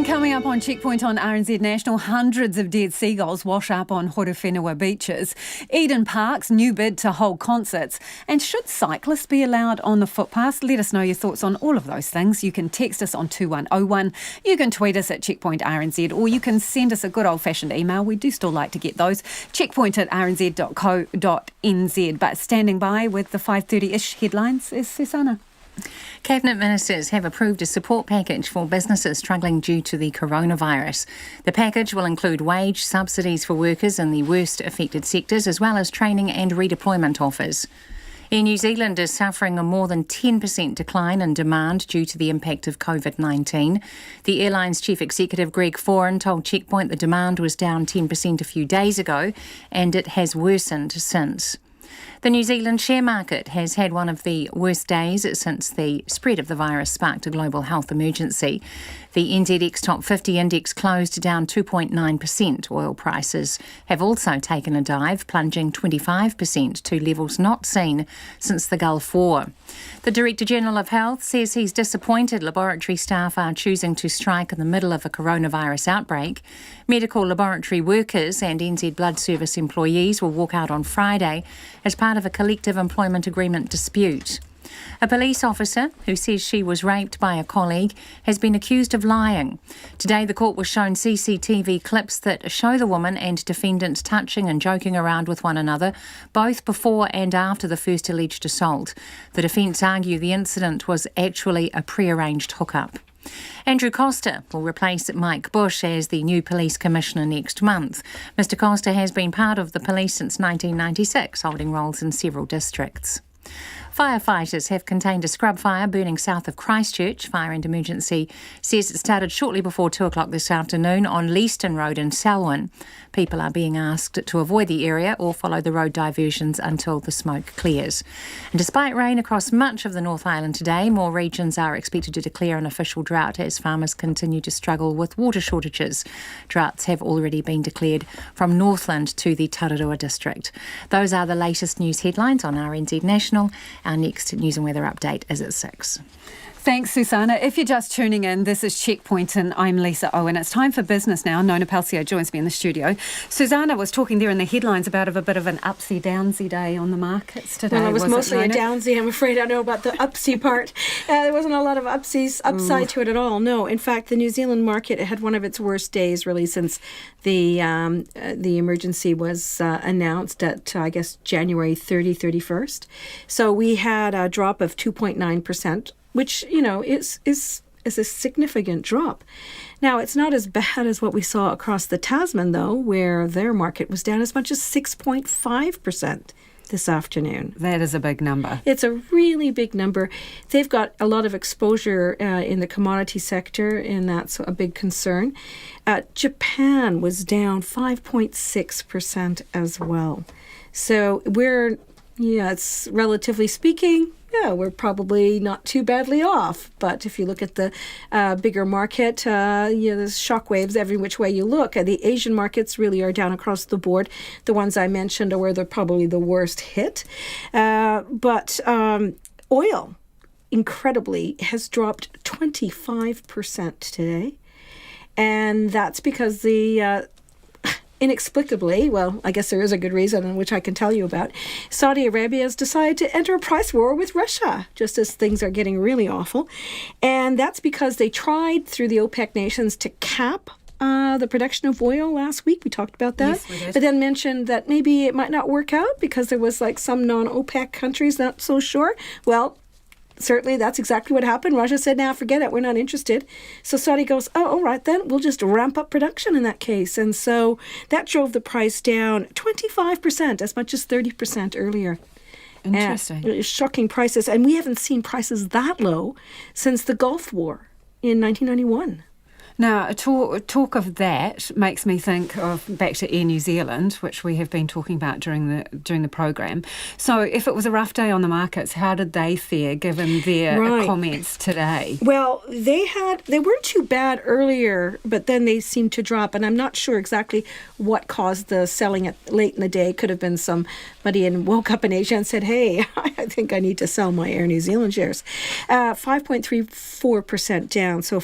Coming up on Checkpoint on RNZ National, hundreds of dead seagulls wash up on Horowhenua beaches. Eden Park's new bid to hold concerts. And should cyclists be allowed on the footpaths? Let us know your thoughts on all of those things. You can text us on 2101. You can tweet us at Checkpoint RNZ, or you can send us a good old-fashioned email. We do still like to get those. checkpoint@rnz.co.nz. But standing by with the 5:30-ish headlines is Susanna. Cabinet ministers have approved a support package for businesses struggling due to the coronavirus. The package will include wage subsidies for workers in the worst affected sectors, as well as training and redeployment offers. Air New Zealand is suffering a more than 10% decline in demand due to the impact of COVID-19. The airline's chief executive, Greg Foran, told Checkpoint the demand was down 10% a few days ago, and it has worsened since. The New Zealand share market has had one of the worst days since the spread of the virus sparked a global health emergency. The NZX Top 50 index closed down 2.9%. Oil prices have also taken a dive, plunging 25% to levels not seen since the Gulf War. The Director General of Health says he's disappointed laboratory staff are choosing to strike in the middle of a coronavirus outbreak. Medical laboratory workers and NZ Blood Service employees will walk out on Friday as part of a collective employment agreement dispute. A police officer who says she was raped by a colleague has been accused of lying. Today the court was shown CCTV clips that show the woman and defendant touching and joking around with one another, both before and after the first alleged assault. The defence argue the incident was actually a pre-arranged hookup. Andrew Costa will replace Mike Bush as the new police commissioner next month. Mr Costa has been part of the police since 1996, holding roles in several districts. Firefighters have contained a scrub fire burning south of Christchurch. Fire and Emergency says it started shortly before 2 o'clock this afternoon on Leaston Road in Selwyn. People are being asked to avoid the area or follow the road diversions until the smoke clears. And despite rain across much of the North Island today, more regions are expected to declare an official drought as farmers continue to struggle with water shortages. Droughts have already been declared from Northland to the Tararua district. Those are the latest news headlines on RNZ National. Our next news and weather update is at 6. Thanks, Susanna. If you're just tuning in, this is Checkpoint and I'm Lisa Owen. It's time for business now. Nona Palsio joins me in the studio. Susanna was talking there in the headlines about a bit of an upsy-downsy day on the markets today. Well, it was mostly a downsy. I'm afraid I know about the upsy part. There wasn't a lot of upside to it at all. No, in fact, the New Zealand market had one of its worst days really since the emergency was announced at, I guess, January 31st. So we had a drop of 2.9%. Which, is a significant drop. Now, it's not as bad as what we saw across the Tasman, though, where their market was down as much as 6.5% this afternoon. That is a big number. It's a really big number. They've got a lot of exposure in the commodity sector, and that's a big concern. Japan was down 5.6% as well. So it's relatively speaking, we're probably not too badly off. But if you look at the bigger market, there's shockwaves every which way you look. The Asian markets really are down across the board. The ones I mentioned are where they're probably the worst hit. But oil, incredibly, has dropped 25% today. And that's because inexplicably, well, I guess there is a good reason, which I can tell you about, Saudi Arabia has decided to enter a price war with Russia, just as things are getting really awful. And that's because they tried through the OPEC nations to cap the production of oil last week. We talked about that. Yes, we did. But then mentioned that maybe it might not work out because there was some non-OPEC countries not so sure. Well, certainly, that's exactly what happened. Russia said, "Now forget it, we're not interested." So Saudi goes, "Oh, all right then, we'll just ramp up production in that case." And so that drove the price down 25%, as much as 30% earlier. Interesting. Shocking prices. And we haven't seen prices that low since the Gulf War in 1991. Now, talk of that makes me think of back to Air New Zealand, which we have been talking about during the program. So, if it was a rough day on the markets, how did they fare given their comments today? Well, they weren't too bad earlier, but then they seemed to drop, and I'm not sure exactly what caused the selling late in the day. Could have been somebody and woke up in Asia and said, "Hey, I think I need to sell my Air New Zealand shares." 5.34% down, so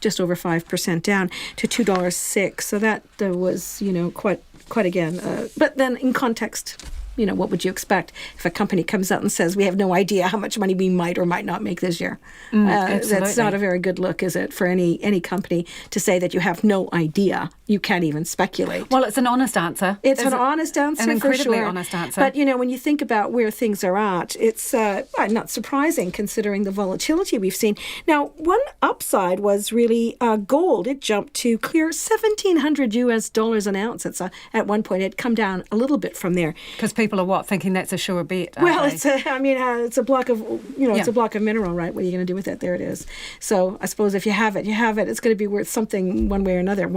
just over 5% down to $2.06. So that was, quite again. But then in context, what would you expect if a company comes out and says, "We have no idea how much money we might or might not make this year"? That's not a very good look, is it, for any company to say that you have no idea? You can't even speculate. Well, it's an honest answer. It's an honest answer, an incredibly for sure. honest answer. But, when you think about where things are at, it's not surprising considering the volatility we've seen. Now, one upside was really gold. It jumped to clear $1,700 an ounce. It's at one point, it had come down a little bit from there. Because people are thinking that's a sure bet. Well, it's a block of, it's a block of mineral, right? What are you going to do with it? There it is. So I suppose if you have it, it's going to be worth something one way or another.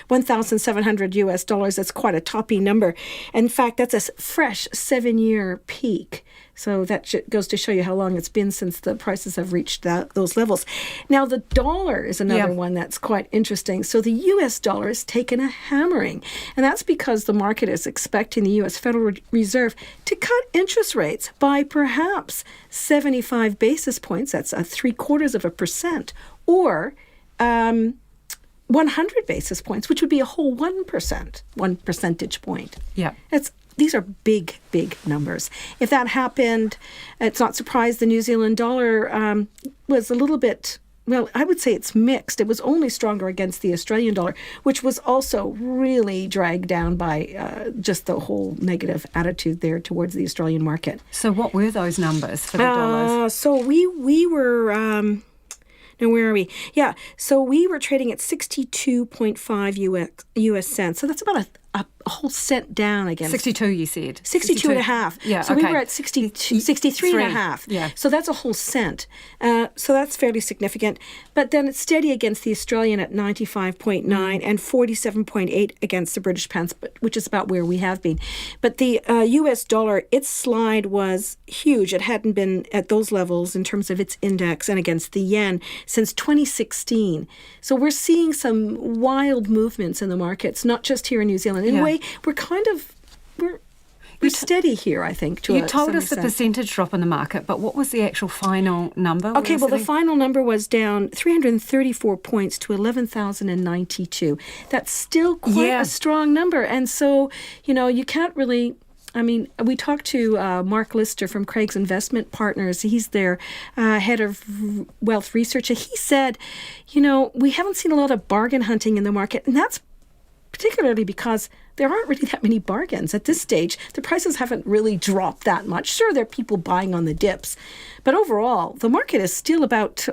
$1,700. That's quite a toppy number. In fact, that's a fresh 7-year peak. So that goes to show you how long it's been since the prices have reached those levels. Now, the dollar is another one that's quite interesting. So the U.S. dollar has taken a hammering. And that's because the market is expecting the U.S. Federal Reserve to cut interest rates by perhaps 75 basis points. That's 0.75%. Or 100 basis points, which would be a whole 1%, 1 percentage point. Yeah. These are big, big numbers. If that happened, it's not surprised the New Zealand dollar was a little bit, well, I would say it's mixed. It was only stronger against the Australian dollar, which was also really dragged down by just the whole negative attitude there towards the Australian market. So what were those numbers for the dollars? So we were... Now, where are we? Yeah, so we were trading at 62.5 US cents. So that's about a a whole cent down against... 62, you said. 62 and a half. Yeah, so okay. we were at 63 and a half. Yeah. So that's a whole cent. So that's fairly significant. But then it's steady against the Australian at 95.9 and 47.8 against the British pounds, which is about where we have been. But the US dollar, its slide was huge. It hadn't been at those levels in terms of its index and against the yen since 2016. So we're seeing some wild movements in the markets, not just here in New Zealand. In a way, we're steady here, I think. You told us the percentage drop in the market, but what was the actual final number? Okay, well, the final number was down 334 points to 11,092. That's still quite a strong number. And so, you can't really... I mean, we talked to Mark Lister from Craig's Investment Partners. He's their head of wealth research. And he said, we haven't seen a lot of bargain hunting in the market. And that's particularly because there aren't really that many bargains at this stage. The prices haven't really dropped that much. Sure, there are people buying on the dips. But overall, the market is still about,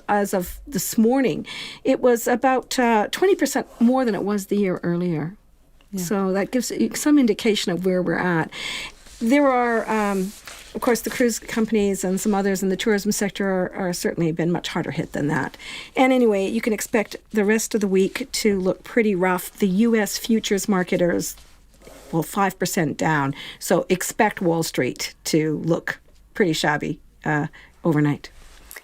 as of this morning, it was about 20% more than it was the year earlier. Yeah. So that gives some indication of where we're at. There are, of course, the cruise companies and some others in the tourism sector are certainly been much harder hit than that. And anyway, you can expect the rest of the week to look pretty rough. The U.S. futures market is, 5% down. So expect Wall Street to look pretty shabby overnight.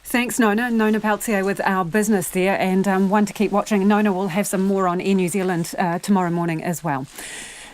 Thanks, Nona. Nona Peltier with Our Business there, and one to keep watching. Nona will have some more on Air New Zealand tomorrow morning as well.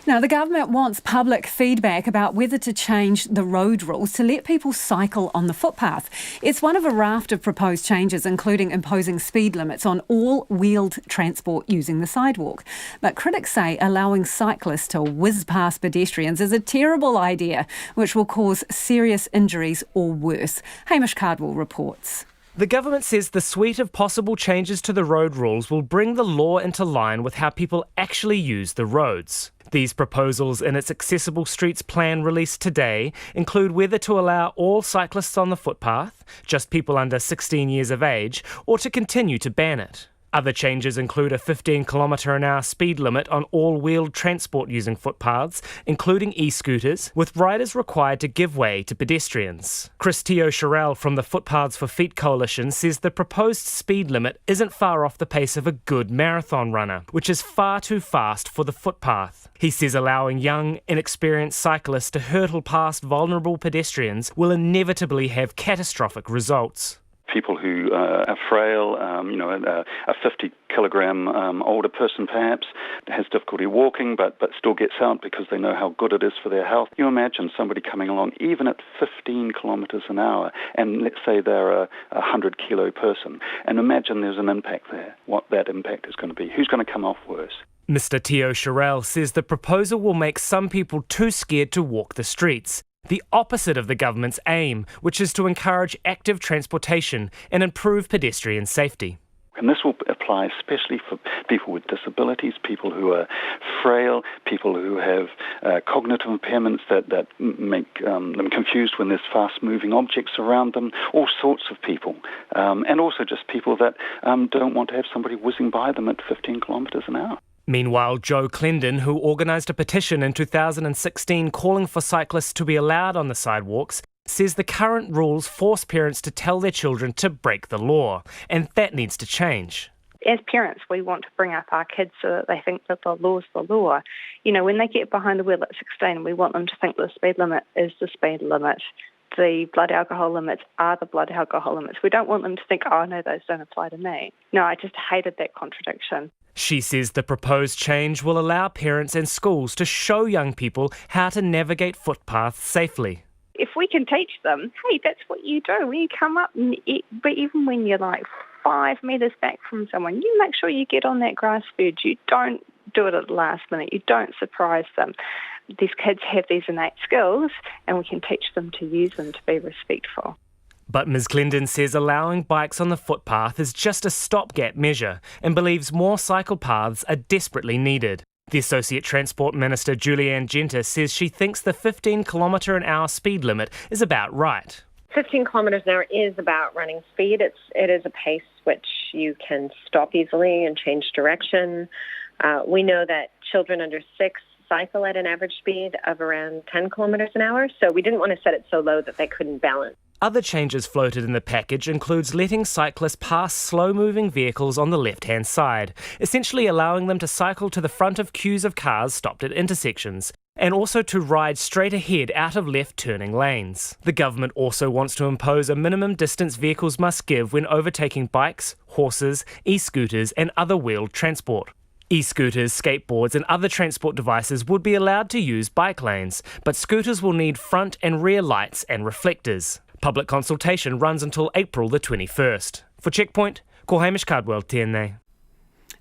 Now, the government wants public feedback about whether to change the road rules to let people cycle on the footpath. It's one of a raft of proposed changes, including imposing speed limits on all wheeled transport using the sidewalk. But critics say allowing cyclists to whiz past pedestrians is a terrible idea, which will cause serious injuries or worse. Hamish Cardwell reports. The government says the suite of possible changes to the road rules will bring the law into line with how people actually use the roads. These proposals in its Accessible Streets plan released today include whether to allow all cyclists on the footpath, just people under 16 years of age, or to continue to ban it. Other changes include a 15km/h speed limit on all wheeled transport using footpaths, including e-scooters, with riders required to give way to pedestrians. Chris Teo-Sherrell from the Footpaths for Feet Coalition says the proposed speed limit isn't far off the pace of a good marathon runner, which is far too fast for the footpath. He says allowing young, inexperienced cyclists to hurtle past vulnerable pedestrians will inevitably have catastrophic results. People who are frail, a 50-kilogram older person perhaps, has difficulty walking but still gets out because they know how good it is for their health. You imagine somebody coming along even at 15 kilometres an hour, and let's say they're a 100-kilo person, and imagine there's an impact there, what that impact is going to be. Who's going to come off worse? Mr. Teo-Sherrell says the proposal will make some people too scared to walk the streets. The opposite of the government's aim, which is to encourage active transportation and improve pedestrian safety. And this will apply especially for people with disabilities, people who are frail, people who have cognitive impairments that make them confused when there's fast-moving objects around them, all sorts of people. And also just people that don't want to have somebody whizzing by them at 15 kilometres an hour. Meanwhile, Joe Clendon, who organised a petition in 2016 calling for cyclists to be allowed on the sidewalks, says the current rules force parents to tell their children to break the law, and that needs to change. As parents, we want to bring up our kids so that they think that the law's the law. When they get behind the wheel at 16, we want them to think the speed limit is the speed limit. The blood alcohol limits are the blood alcohol limits. We don't want them to think, oh, no, those don't apply to me. No, I just hated that contradiction. She says the proposed change will allow parents and schools to show young people how to navigate footpaths safely. If we can teach them, hey, that's what you do. When you come up, but even when you're like 5 metres back from someone, you make sure you get on that grass verge. You don't do it at the last minute. You don't surprise them. These kids have these innate skills, and we can teach them to use them to be respectful. But Ms Clendon says allowing bikes on the footpath is just a stopgap measure and believes more cycle paths are desperately needed. The Associate Transport Minister Julianne Genter says she thinks the 15km/h speed limit is about right. 15 kilometres an hour is about running speed. It is a pace which you can stop easily and change direction. We know that children under 6 cycle at an average speed of around 10 kilometres an hour. So we didn't want to set it so low that they couldn't balance. Other changes floated in the package includes letting cyclists pass slow-moving vehicles on the left-hand side, essentially allowing them to cycle to the front of queues of cars stopped at intersections, and also to ride straight ahead out of left-turning lanes. The government also wants to impose a minimum distance vehicles must give when overtaking bikes, horses, e-scooters and other wheeled transport. E-scooters, skateboards and other transport devices would be allowed to use bike lanes, but scooters will need front and rear lights and reflectors. Public consultation runs until April the 21st. For Checkpoint, ko Hamish Cardwell, tēnei.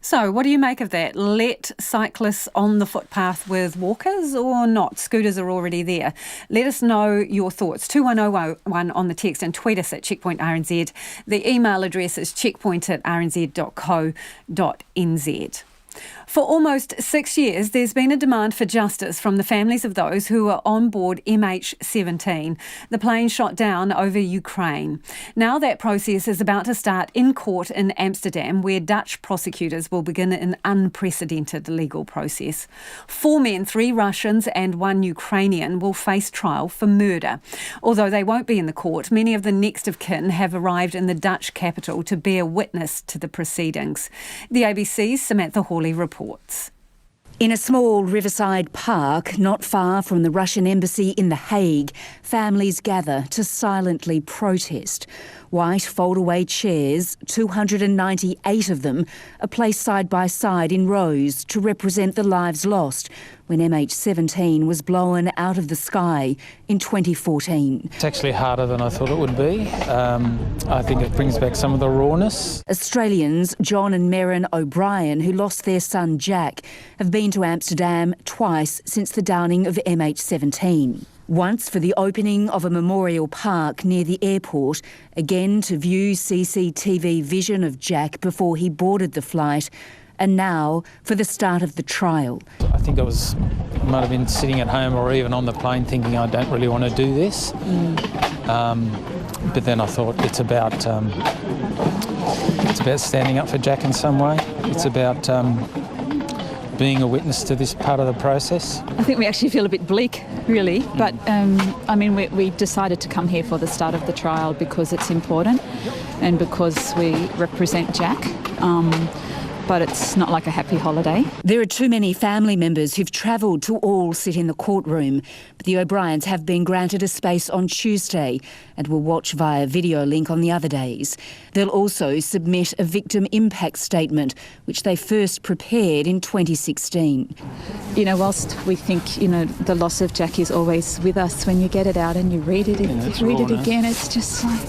So, what do you make of that? Let cyclists on the footpath with walkers or not? Scooters are already there. Let us know your thoughts. 21001 on the text and tweet us at Checkpoint RNZ. The email address is checkpoint@rnz.co.nz. For almost 6 years, there's been a demand for justice from the families of those who were on board MH17, the plane shot down over Ukraine. Now that process is about to start in court in Amsterdam, where Dutch prosecutors will begin an unprecedented legal process. 4 men, 3 Russians and 1 Ukrainian, will face trial for murder. Although they won't be in the court, many of the next of kin have arrived in the Dutch capital to bear witness to the proceedings. The ABC's Samantha Hawley reports. In a small riverside park not far from the Russian embassy in The Hague, families gather to silently protest. White fold-away chairs, 298 of them, are placed side by side in rows to represent the lives lost when MH17 was blown out of the sky in 2014. It's actually harder than I thought it would be. I think it brings back some of the rawness. Australians John and Merrin O'Brien, who lost their son Jack, have been to Amsterdam twice since the downing of MH17. Once for the opening of a memorial park near the airport, again to view CCTV vision of Jack before he boarded the flight, and now for the start of the trial. I think might have been sitting at home or even on the plane thinking I don't really want to do this. But then I thought it's about standing up for Jack in some way. It's about being a witness to this part of the process. I think we actually feel a bit bleak, really, but we decided to come here for the start of the trial because it's important and because we represent Jack. But it's not like a happy holiday. There are too many family members who've travelled to all sit in the courtroom, but the O'Briens have been granted a space on Tuesday and will watch via video link on the other days. They'll also submit a victim impact statement, which they first prepared in 2016. Whilst we think, the loss of Jack is always with us, when you get it out and you read it, again, it's just like...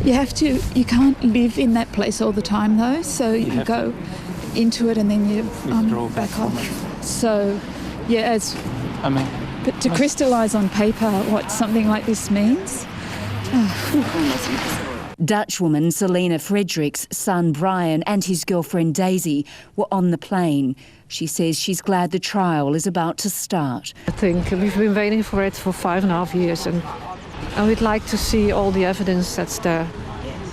You can't live in that place all the time though, so you go into it and then you back off. So, but to crystallise on paper what something like this means. Dutch woman Selena Frederick's son Brian and his girlfriend Daisy were on the plane. She says she's glad the trial is about to start. I think we've been waiting for it for 5.5 years and we'd like to see all the evidence that's there.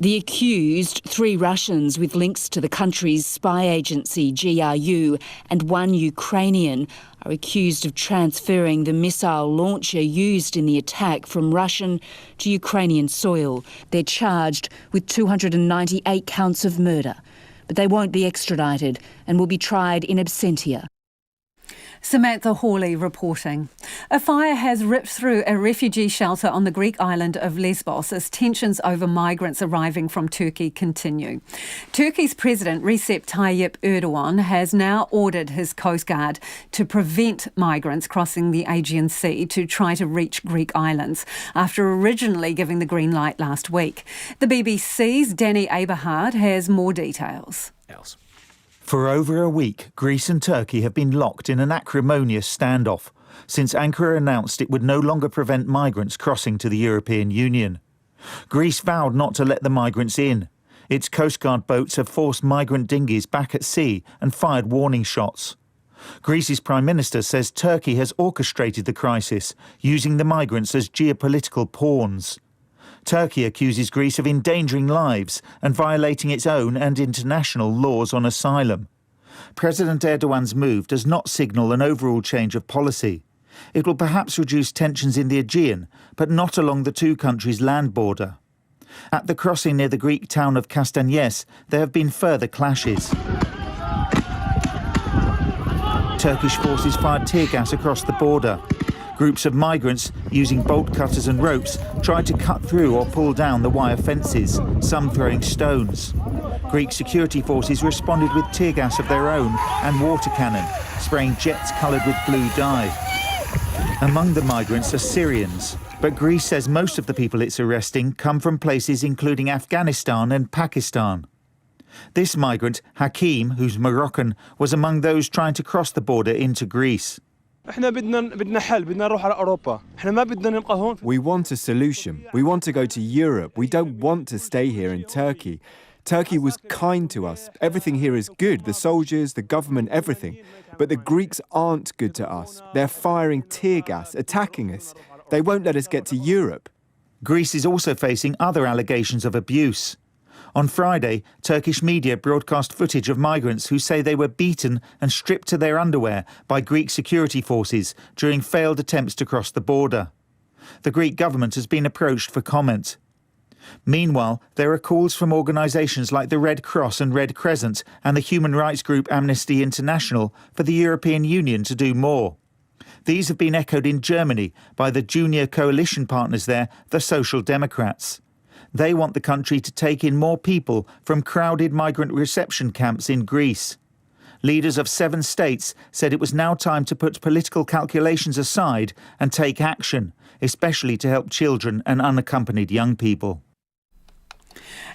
The accused, 3 Russians with links to the country's spy agency GRU and 1 Ukrainian, are accused of transferring the missile launcher used in the attack from Russian to Ukrainian soil. They're charged with 298 counts of murder, but they won't be extradited and will be tried in absentia. Samantha Hawley reporting. A fire has ripped through a refugee shelter on the Greek island of Lesbos as tensions over migrants arriving from Turkey continue. Turkey's President Recep Tayyip Erdogan has now ordered his Coast Guard to prevent migrants crossing the Aegean Sea to try to reach Greek islands, after originally giving the green light last week. The BBC's Danny Aberhard has more details. For over a week, Greece and Turkey have been locked in an acrimonious standoff since Ankara announced it would no longer prevent migrants crossing to the European Union. Greece vowed not to let the migrants in. Its Coast Guard boats have forced migrant dinghies back at sea and fired warning shots. Greece's Prime Minister says Turkey has orchestrated the crisis, using the migrants as geopolitical pawns. Turkey accuses Greece of endangering lives and violating its own and international laws on asylum. President Erdogan's move does not signal an overall change of policy. It will perhaps reduce tensions in the Aegean, but not along the two countries' land border. At the crossing near the Greek town of Kastaniyes, there have been further clashes. Turkish forces fired tear gas across the border. Groups of migrants, using bolt cutters and ropes, tried to cut through or pull down the wire fences, some throwing stones. Greek security forces responded with tear gas of their own and water cannon, spraying jets coloured with blue dye. Among the migrants are Syrians, but Greece says most of the people it's arresting come from places including Afghanistan and Pakistan. This migrant, Hakim, who's Moroccan, was among those trying to cross the border into Greece. We want a solution. We want to go to Europe. We don't want to stay here in Turkey. Turkey was kind to us. Everything here is good. The soldiers, the government, everything. But the Greeks aren't good to us. They're firing tear gas, attacking us. They won't let us get to Europe. Greece is also facing other allegations of abuse. On Friday, Turkish media broadcast footage of migrants who say they were beaten and stripped to their underwear by Greek security forces during failed attempts to cross the border. The Greek government has been approached for comment. Meanwhile, there are calls from organisations like the Red Cross and Red Crescent and the human rights group Amnesty International for the European Union to do more. These have been echoed in Germany by the junior coalition partners there, the Social Democrats. They want the country to take in more people from crowded migrant reception camps in Greece. Leaders of 7 states said it was now time to put political calculations aside and take action, especially to help children and unaccompanied young people.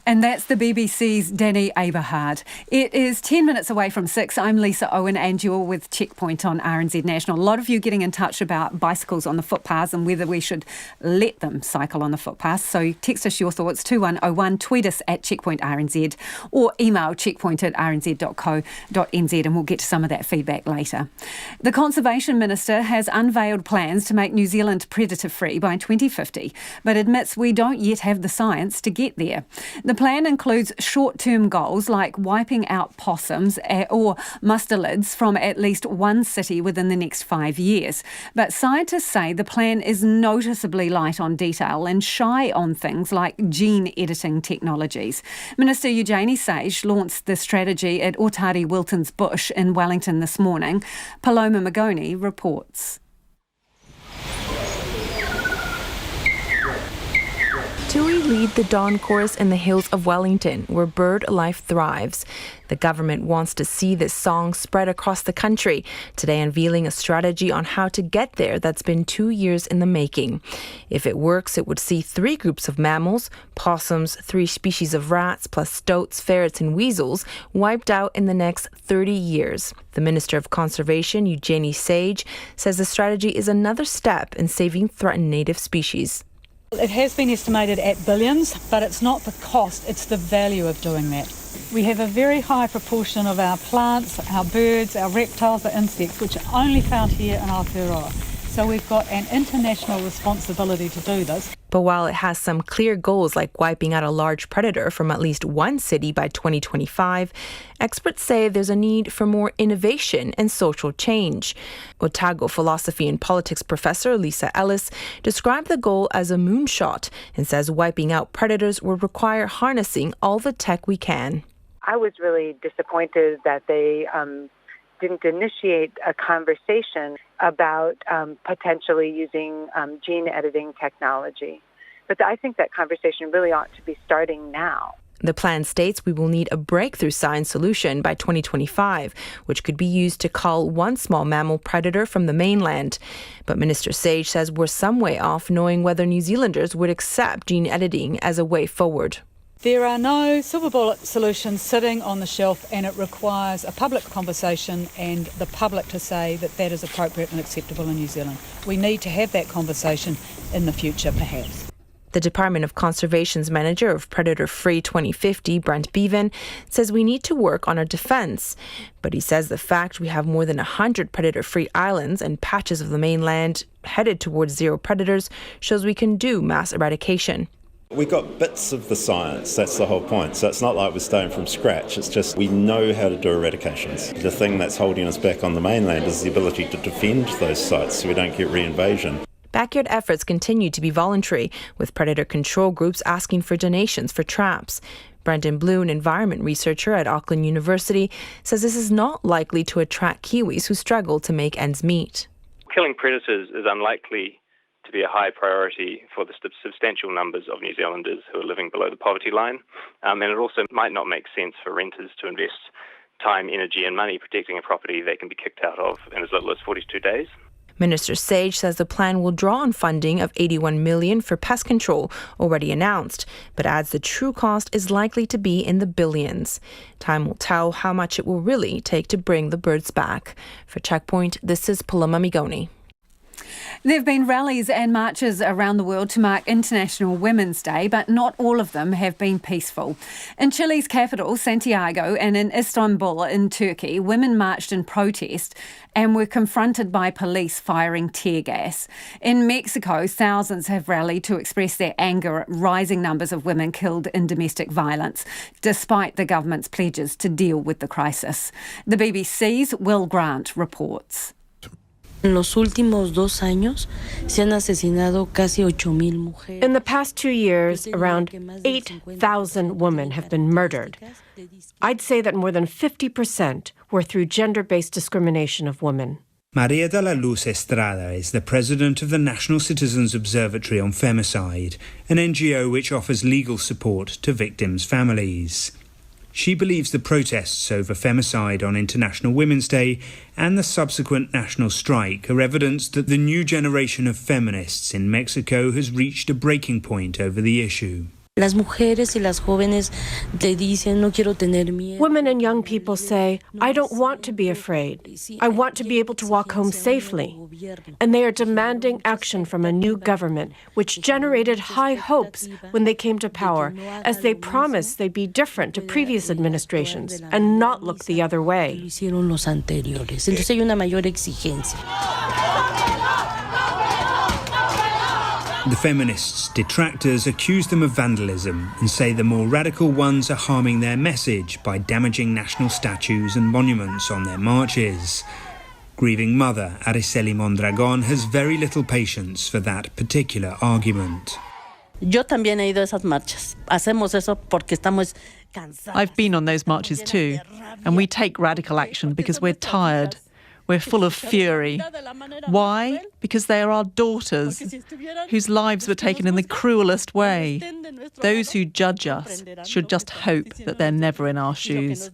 And that's the BBC's Danny Aberhard. It is 10 minutes away from 6. I'm Lisa Owen and you're with Checkpoint on RNZ National. A lot of you getting in touch about bicycles on the footpaths and whether we should let them cycle on the footpaths. So text us your thoughts, 2101, tweet us at Checkpoint RNZ or email checkpoint@rnz.co.nz and we'll get to some of that feedback later. The Conservation Minister has unveiled plans to make New Zealand predator-free by 2050, but admits we don't yet have the science to get there. The plan includes short-term goals like wiping out possums or mustelids from at least one city within the next 5 years. But scientists say the plan is noticeably light on detail and shy on things like gene editing technologies. Minister Eugenie Sage launched the strategy at Otari Wilton's Bush in Wellington this morning. Paloma Magoni reports. Tui lead the dawn chorus in the hills of Wellington, where bird life thrives. The government wants to see this song spread across the country, today unveiling a strategy on how to get there that's been 2 years in the making. If it works, it would see 3 groups of mammals, possums, 3 species of rats, plus stoats, ferrets and weasels, wiped out in the next 30 years. The Minister of Conservation, Eugenie Sage, says the strategy is another step in saving threatened native species. It has been estimated at billions, but it's not the cost, it's the value of doing that. We have a very high proportion of our plants, our birds, our reptiles, our insects, which are only found here in Aotearoa. So we've got an international responsibility to do this. But while it has some clear goals like wiping out a large predator from at least one city by 2025, experts say there's a need for more innovation and social change. Otago philosophy and politics professor Lisa Ellis described the goal as a moonshot and says wiping out predators would require harnessing all the tech we can. I was really disappointed that they didn't initiate a conversation about potentially using gene editing technology. But I think that conversation really ought to be starting now. The plan states we will need a breakthrough science solution by 2025, which could be used to cull one small mammal predator from the mainland. But Minister Sage says we're some way off knowing whether New Zealanders would accept gene editing as a way forward. There are no silver bullet solutions sitting on the shelf, and it requires a public conversation and the public to say that that is appropriate and acceptable in New Zealand. We need to have that conversation in the future, perhaps. The Department of Conservation's manager of Predator Free 2050, Brent Bevan, says we need to work on our defence. But he says the fact we have more than 100 predator-free islands and patches of the mainland headed towards zero predators shows we can do mass eradication. We got bits of the science, that's the whole point. So it's not like we're starting from scratch, it's just we know how to do eradications. The thing that's holding us back on the mainland is the ability to defend those sites so we don't get reinvasion. Backyard efforts continue to be voluntary, with predator control groups asking for donations for traps. Brendan Blue, an environment researcher at Auckland University, says this is not likely to attract Kiwis who struggle to make ends meet. Killing predators is unlikely to be a high priority for the substantial numbers of New Zealanders who are living below the poverty line. And it also might not make sense for renters to invest time, energy and money protecting a property they can be kicked out of in as little as 42 days. Minister Sage says the plan will draw on funding of $81 million for pest control already announced, but adds the true cost is likely to be in the billions. Time will tell how much it will really take to bring the birds back. For Checkpoint, this is Paloma Migoni. There have been rallies and marches around the world to mark International Women's Day, but not all of them have been peaceful. In Chile's capital, Santiago, and in Istanbul in Turkey, women marched in protest and were confronted by police firing tear gas. In Mexico, thousands have rallied to express their anger at rising numbers of women killed in domestic violence, despite the government's pledges to deal with the crisis. The BBC's Will Grant reports. In los últimos 2 años se han asesinado casi 8,000 mujeres. In the past 2 years, around 8,000 women have been murdered. I'd say that more than 50% were through gender-based discrimination of women. Maria de la Luz Estrada is the president of the National Citizens Observatory on Femicide, an NGO which offers legal support to victims' families. She believes the protests over femicide on International Women's Day and the subsequent national strike are evidence that the new generation of feminists in Mexico has reached a breaking point over the issue. Las mujeres y las jóvenes te dicen, no quiero tener miedo. Women and young people say, I don't want to be afraid. I want to be able to walk home safely. And they are demanding action from a new government, which generated high hopes when they came to power, as they promised they'd be different to previous administrations and not look the other way. Entonces hay una mayor exigencia. The feminists' detractors accuse them of vandalism and say the more radical ones are harming their message by damaging national statues and monuments on their marches. Grieving mother Araceli Mondragon has very little patience for that particular argument. Yo también he ido a esas marchas. Hacemos eso porque estamos cansados. I've been on those marches too, and we take radical action because we're tired. We're full of fury. Why? Because they are our daughters, whose lives were taken in the cruelest way. Those who judge us should just hope that they're never in our shoes.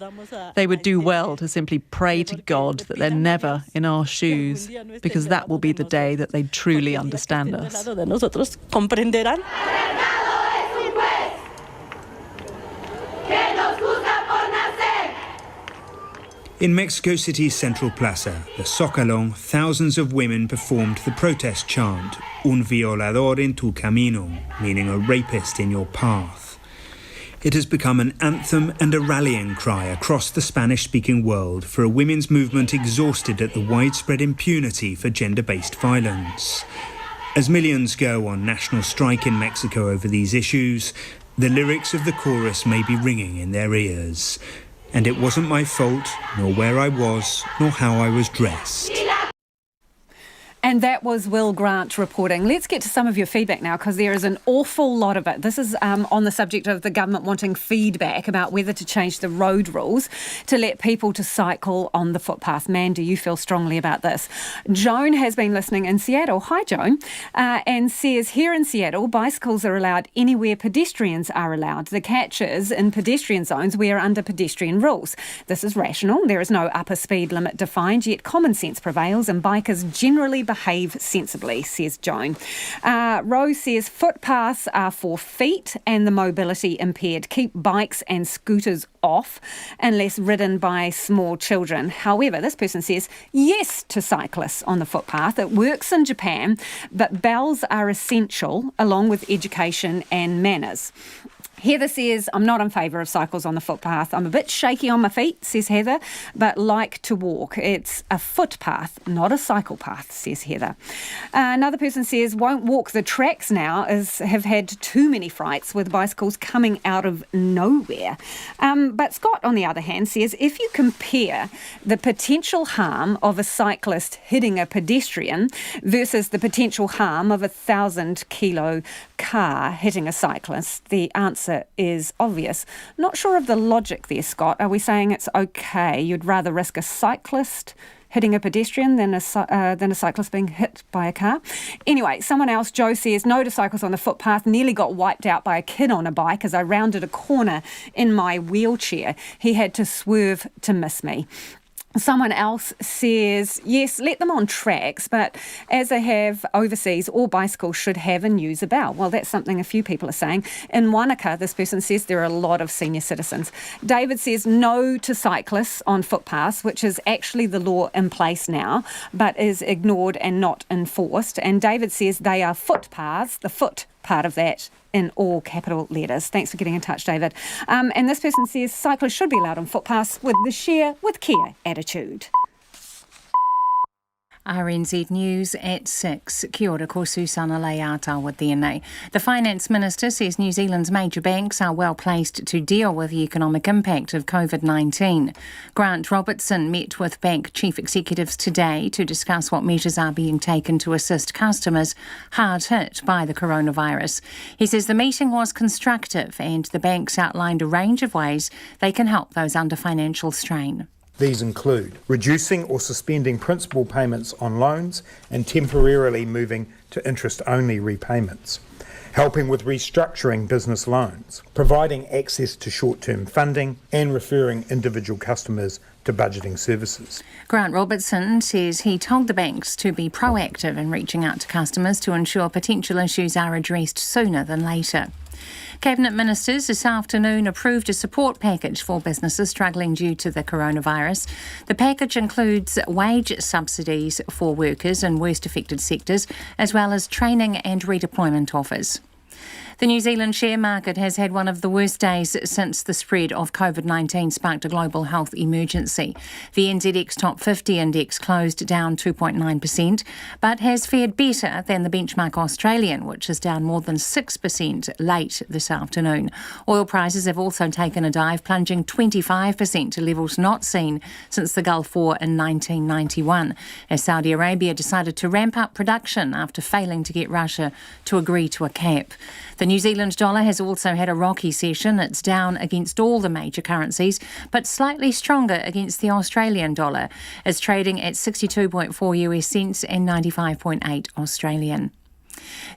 They would do well to simply pray to God that they're never in our shoes, because that will be the day that they truly understand us. In Mexico City's Central Plaza, the Zócalo, thousands of women performed the protest chant, Un violador en tu camino, meaning a rapist in your path. It has become an anthem and a rallying cry across the Spanish-speaking world for a women's movement exhausted at the widespread impunity for gender-based violence. As millions go on national strike in Mexico over these issues, the lyrics of the chorus may be ringing in their ears. And it wasn't my fault, nor where I was, nor how I was dressed. And that was Will Grant reporting. Let's get to some of your feedback now, because there is an awful lot of it. This is on the subject of the government wanting feedback about whether to change the road rules to let people to cycle on the footpath. Man, do you feel strongly about this? Joan has been listening in Seattle. Hi, Joan. And says, here in Seattle, bicycles are allowed anywhere pedestrians are allowed. The catch is in pedestrian zones we are under pedestrian rules. This is rational. There is no upper speed limit defined, yet common sense prevails and bikers generally behave sensibly, says Joan. Rose says footpaths are for feet and the mobility impaired. Keep bikes and scooters off unless ridden by small children. However, this person says yes to cyclists on the footpath. It works in Japan, but bells are essential along with education and manners. Heather says, I'm not in favour of cycles on the footpath. I'm a bit shaky on my feet, says Heather, but like to walk. It's a footpath, not a cycle path, says Heather. Another person says, won't walk the tracks now as have had too many frights with bicycles coming out of nowhere. But Scott, on the other hand, says, if you compare the potential harm of a cyclist hitting a pedestrian versus the potential harm of a 1,000-kilo car hitting a cyclist, the answer is obvious. Not sure of the logic there, Scott. Are we saying it's okay? You'd rather risk a cyclist hitting a pedestrian than a cyclist being hit by a car? Anyway, someone else, Joe, says, no to cycles on the footpath. Nearly got wiped out by a kid on a bike as I rounded a corner in my wheelchair. He had to swerve to miss me. Someone else says, yes, let them on tracks, but as they have overseas, all bicycles should have and use a bell. Well, that's something a few people are saying. In Wanaka, this person says there are a lot of senior citizens. David says no to cyclists on footpaths, which is actually the law in place now, but is ignored and not enforced. And David says they are footpaths, the foot part of that, in all capital letters. Thanks for getting in touch, David. And this person says cyclists should be allowed on footpaths with the share with care attitude. RNZ News at 6. Kia ora, ko Susana Leata tēnei. The Finance Minister says New Zealand's major banks are well placed to deal with the economic impact of COVID-19. Grant Robertson met with bank chief executives today to discuss what measures are being taken to assist customers hard hit by the coronavirus. He says the meeting was constructive and the banks outlined a range of ways they can help those under financial strain. These include reducing or suspending principal payments on loans and temporarily moving to interest-only repayments, helping with restructuring business loans, providing access to short-term funding and referring individual customers to budgeting services. Grant Robertson says he told the banks to be proactive in reaching out to customers to ensure potential issues are addressed sooner than later. Cabinet ministers this afternoon approved a support package for businesses struggling due to the coronavirus. The package includes wage subsidies for workers in worst affected sectors, as well as training and redeployment offers. The New Zealand share market has had one of the worst days since the spread of COVID-19 sparked a global health emergency. The NZX Top 50 index closed down 2.9%, but has fared better than the benchmark Australian, which is down more than 6% late this afternoon. Oil prices have also taken a dive, plunging 25% to levels not seen since the Gulf War in 1991, as Saudi Arabia decided to ramp up production after failing to get Russia to agree to a cap. The New Zealand dollar has also had a rocky session. It's down against all the major currencies, but slightly stronger against the Australian dollar. It's trading at 62.4 US cents and 95.8 Australian.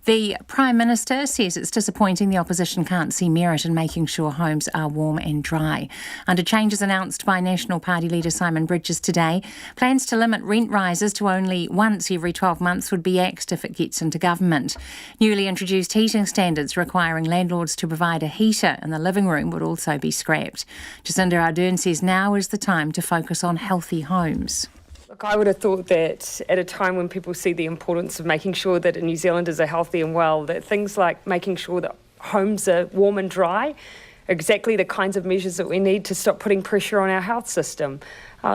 The Prime Minister says it's disappointing the opposition can't see merit in making sure homes are warm and dry. Under changes announced by National Party leader Simon Bridges today, plans to limit rent rises to only once every 12 months would be axed if it gets into government. Newly introduced heating standards requiring landlords to provide a heater in the living room would also be scrapped. Jacinda Ardern says now is the time to focus on healthy homes. Look, I would have thought that at a time when people see the importance of making sure that New Zealanders are healthy and well, that things like making sure that homes are warm and dry, exactly the kinds of measures that we need to stop putting pressure on our health system.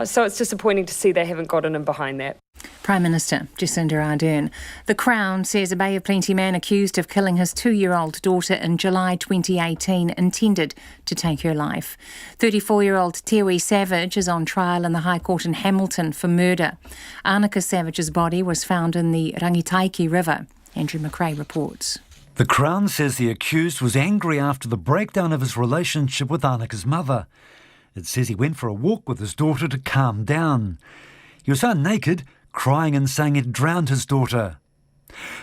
So it's disappointing to see they haven't gotten in behind that. Prime Minister Jacinda Ardern. The Crown says a Bay of Plenty man accused of killing his 2-year-old daughter in July 2018 intended to take her life. 34-year-old Tewi Savage is on trial in the High Court in Hamilton for murder. Annika Savage's body was found in the Rangitaiki River. Andrew McRae reports. The Crown says the accused was angry after the breakdown of his relationship with Annika's mother. It says he went for a walk with his daughter to calm down. He was found naked, crying and saying he'd drowned his daughter.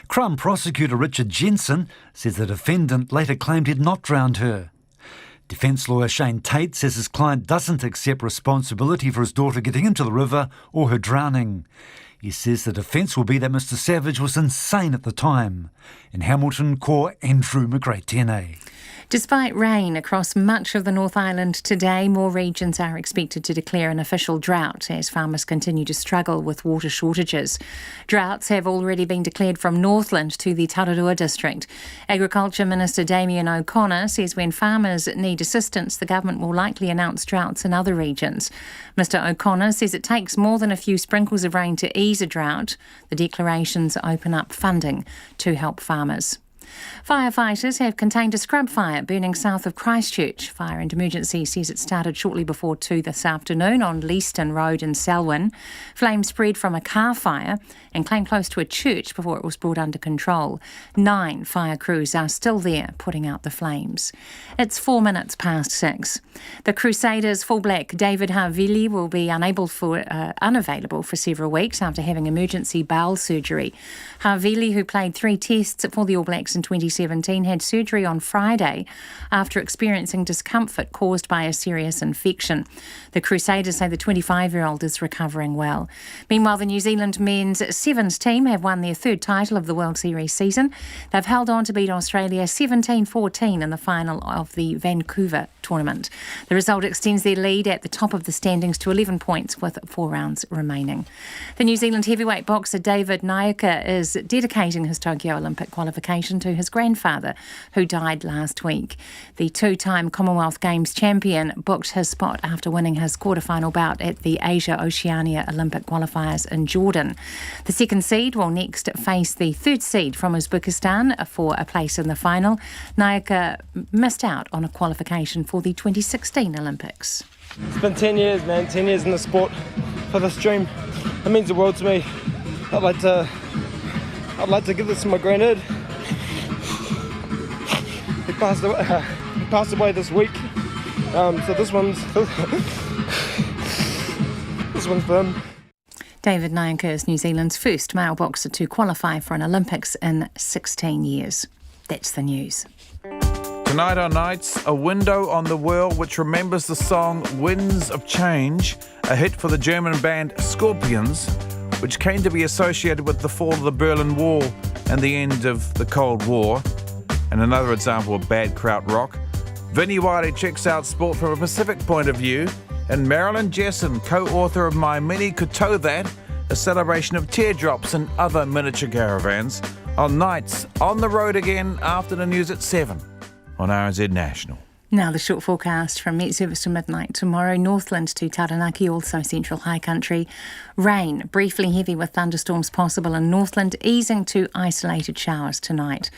Crown prosecutor Richard Jensen says the defendant later claimed he'd not drowned her. Defence lawyer Shane Tate says his client doesn't accept responsibility for his daughter getting into the river or her drowning. He says the defence will be that Mr Savage was insane at the time. In Hamilton, ko Andrew McGrath tēnei. Despite rain across much of the North Island today, more regions are expected to declare an official drought as farmers continue to struggle with water shortages. Droughts have already been declared from Northland to the Tararua district. Agriculture Minister Damien O'Connor says when farmers need assistance, the government will likely announce droughts in other regions. Mr O'Connor says it takes more than a few sprinkles of rain to ease a drought. The declarations open up funding to help farmers. Firefighters have contained a scrub fire burning south of Christchurch. Fire and Emergency says it started shortly before 2 this afternoon on Leaston Road in Selwyn. Flames spread from a car fire and came close to a church before it was brought under control. 9 fire crews are still there putting out the flames. It's 4 minutes past 6. The Crusaders fullback David Havili will be unavailable for several weeks after having emergency bowel surgery. Havili, who played 3 tests for the All Blacks in 2017, had surgery on Friday after experiencing discomfort caused by a serious infection. The Crusaders say the 25-year-old is recovering well. Meanwhile, the New Zealand men's sevens team have won their 3rd title of the World Series season. They've held on to beat Australia 17-14 in the final of the Vancouver tournament. The result extends their lead at the top of the standings to 11 points with 4 rounds remaining. The New Zealand heavyweight boxer David Nyaka is dedicating his Tokyo Olympic qualification to his grandfather, who died last week. The 2-time Commonwealth Games champion booked his spot after winning his quarter-final bout at the Asia-Oceania Olympic qualifiers in Jordan. The 2nd seed will next face the 3rd seed from Uzbekistan for a place in the final. Nyaka missed out on a qualification for the 2016 Olympics. It's been 10 years, man. 10 years in the sport for this dream. It means the world to me. I'd like to give this to my granddad. He passed away this week. So this one's for him. David Nyaka is New Zealand's first male boxer to qualify for an Olympics in 16 years. That's the news. Tonight on Nights, a window on the world which remembers the song Winds of Change, a hit for the German band Scorpions, which came to be associated with the fall of the Berlin Wall and the end of the Cold War. And another example of bad krautrock. Vinnie Wiley checks out sport from a Pacific point of view. And Marilyn Jessen, co-author of My Mini Could Tow That, a celebration of teardrops and other miniature caravans. On Nights, on the road again after the news at 7 on RNZ National. Now the short forecast from Met Service to midnight tomorrow. Northland to Taranaki, also central high country. Rain, briefly heavy with thunderstorms possible in Northland, easing to isolated showers tonight.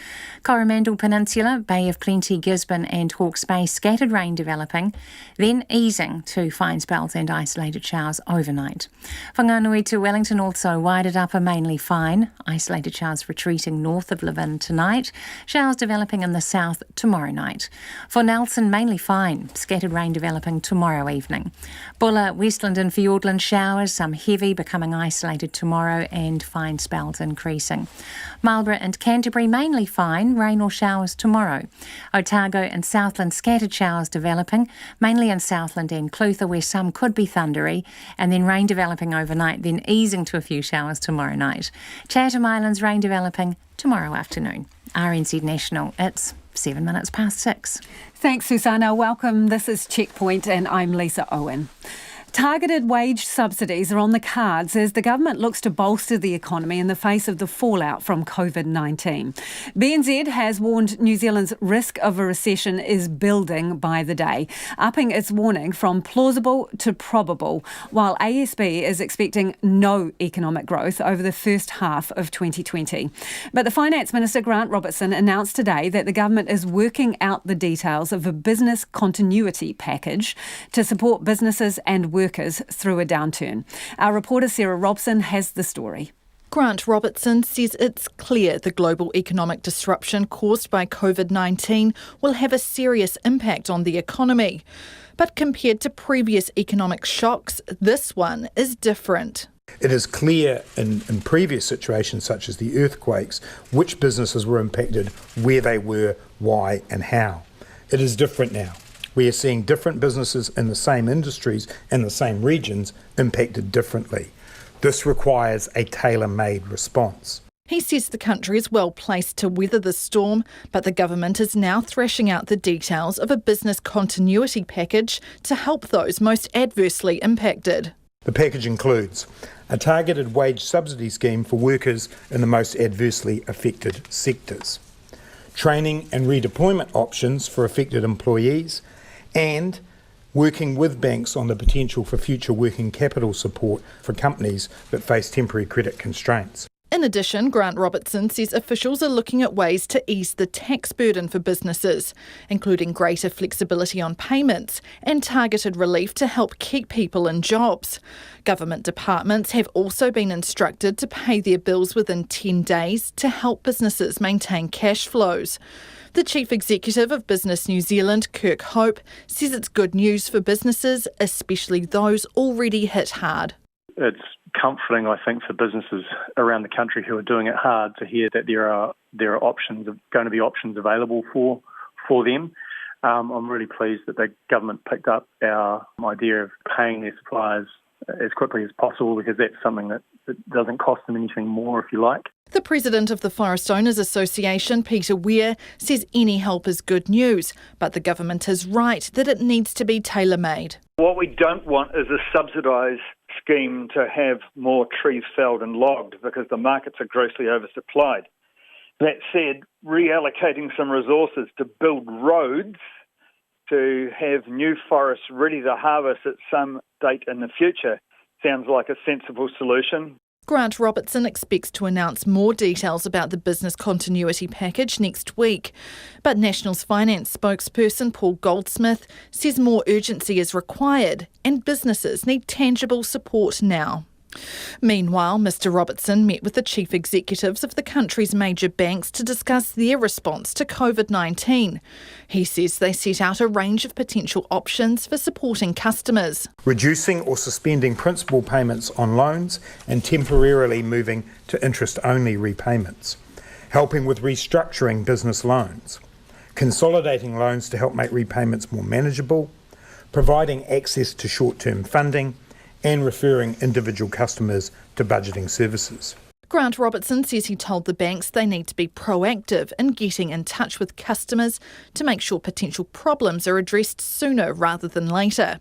Coromandel Peninsula, Bay of Plenty, Gisborne and Hawke's Bay, scattered rain developing, then easing to fine spells and isolated showers overnight. Whanganui to Wellington also wided upper, mainly fine. Isolated showers retreating north of Levin tonight. Showers developing in the south tomorrow night. For Nelson, mainly fine. Scattered rain developing tomorrow evening. Bulla, Westland and Fiordland showers, some heavy, becoming isolated tomorrow and fine spells increasing. Marlborough and Canterbury mainly fine, rain or showers tomorrow. Otago and Southland scattered showers developing, mainly in Southland and Clutha where some could be thundery, and then rain developing overnight, then easing to a few showers tomorrow night. Chatham Islands rain developing tomorrow afternoon. RNZ National, it's 7 minutes past 6. Thanks, Susanna. Welcome. This is Checkpoint and I'm Lisa Owen. Targeted wage subsidies are on the cards as the government looks to bolster the economy in the face of the fallout from COVID-19. BNZ has warned New Zealand's risk of a recession is building by the day, upping its warning from plausible to probable, while ASB is expecting no economic growth over the first half of 2020. But the Finance Minister, Grant Robertson, announced today that the government is working out the details of a business continuity package to support businesses and workers through a downturn. Our reporter Sarah Robson has the story. Grant Robertson says it's clear the global economic disruption caused by COVID-19 will have a serious impact on the economy. But compared to previous economic shocks, this one is different. It is clear in previous situations such as the earthquakes which businesses were impacted, where they were, why and how. It is different now. We are seeing different businesses in the same industries and the same regions impacted differently. This requires a tailor-made response. He says the country is well placed to weather the storm, but the government is now thrashing out the details of a business continuity package to help those most adversely impacted. The package includes a targeted wage subsidy scheme for workers in the most adversely affected sectors, training and redeployment options for affected employees, and working with banks on the potential for future working capital support for companies that face temporary credit constraints. In addition, Grant Robertson says officials are looking at ways to ease the tax burden for businesses, including greater flexibility on payments and targeted relief to help keep people in jobs. Government departments have also been instructed to pay their bills within 10 days to help businesses maintain cash flows. The Chief Executive of Business New Zealand, Kirk Hope, says it's good news for businesses, especially those already hit hard. It's comforting, I think, for businesses around the country who are doing it hard to hear that there are options, going to be options available for them. I'm really pleased that the government picked up our idea of paying their suppliers as quickly as possible, because that's something that doesn't cost them anything more, if you like. The president of the Forest Owners Association, Peter Weir, says any help is good news, but the government is right that it needs to be tailor-made. What we don't want is a subsidised scheme to have more trees felled and logged because the markets are grossly oversupplied. That said, reallocating some resources to build roads, to have new forests ready to harvest at some date in the future, sounds like a sensible solution. Grant Robertson expects to announce more details about the business continuity package next week. But National's finance spokesperson Paul Goldsmith says more urgency is required and businesses need tangible support now. Meanwhile, Mr Robertson met with the chief executives of the country's major banks to discuss their response to COVID-19. He says they set out a range of potential options for supporting customers. Reducing or suspending principal payments on loans and temporarily moving to interest-only repayments. Helping with restructuring business loans. Consolidating loans to help make repayments more manageable. Providing access to short-term funding, and referring individual customers to budgeting services. Grant Robertson says he told the banks they need to be proactive in getting in touch with customers to make sure potential problems are addressed sooner rather than later.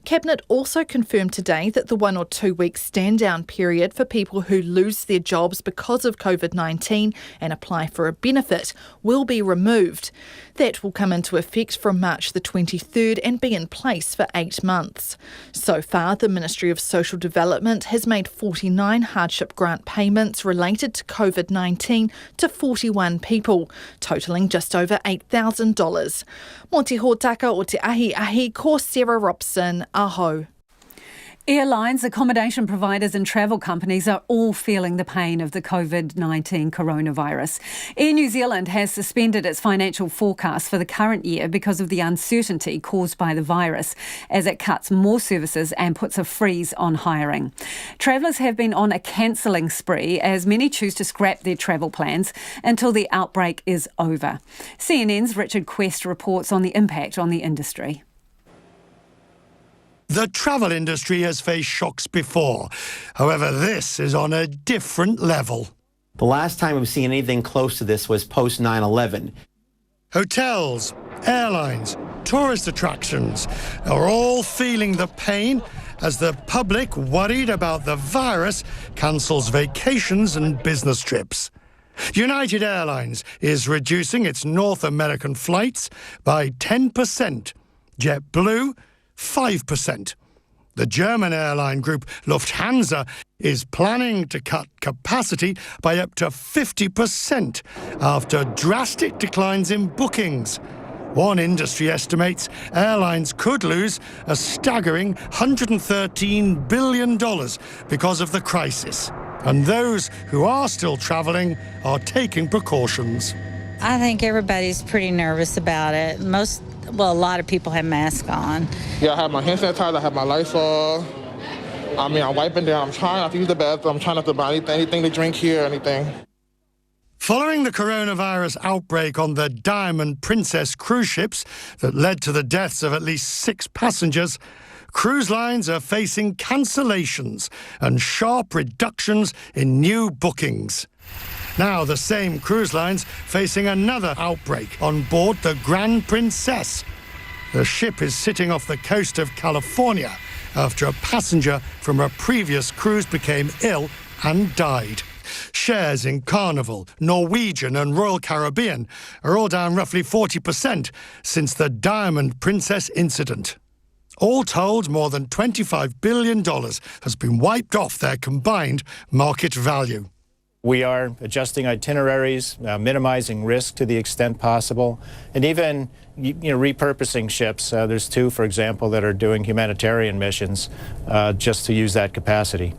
Cabinet also confirmed today that the 1 or 2 week stand-down period for people who lose their jobs because of COVID-19 and apply for a benefit will be removed. That will come into effect from March the 23rd and be in place for 8 months. So far, the Ministry of Social Development has made 49 hardship grant payments related to COVID-19 to 41 people, totalling just over $8,000. Mō te hōtaka o te ahi, ko Sarah Robson, aho. Airlines, accommodation providers and travel companies are all feeling the pain of the COVID-19 coronavirus. Air New Zealand has suspended its financial forecast for the current year because of the uncertainty caused by the virus, as it cuts more services and puts a freeze on hiring. Travellers have been on a cancelling spree as many choose to scrap their travel plans until the outbreak is over. CNN's Richard Quest reports on the impact on the industry. The travel industry has faced shocks before. However, this is on a different level. The last time we've seen anything close to this was post 9/11. Hotels, airlines, tourist attractions are all feeling the pain as the public, worried about the virus, cancels vacations and business trips. United Airlines is reducing its North American flights by 10%. JetBlue, 5%. The German airline group Lufthansa is planning to cut capacity by up to 50% after drastic declines in bookings. One industry estimates airlines could lose a staggering $113 billion because of the crisis. And those who are still travelling are taking precautions. I think everybody's pretty nervous about it. A lot of people have masks on. Yeah, I have my hand sanitizer, I have my Lysol. I'm wiping down. I'm trying not to use the bathroom. I'm trying not to buy anything to drink here or anything. Following the coronavirus outbreak on the Diamond Princess cruise ships that led to the deaths of at least 6 passengers, cruise lines are facing cancellations and sharp reductions in new bookings. Now the same cruise lines facing another outbreak on board the Grand Princess. The ship is sitting off the coast of California after a passenger from a previous cruise became ill and died. Shares in Carnival, Norwegian and Royal Caribbean are all down roughly 40% since the Diamond Princess incident. All told, more than $25 billion has been wiped off their combined market value. We are adjusting itineraries, minimizing risk to the extent possible, and even repurposing ships. There's 2, for example, that are doing humanitarian missions just to use that capacity.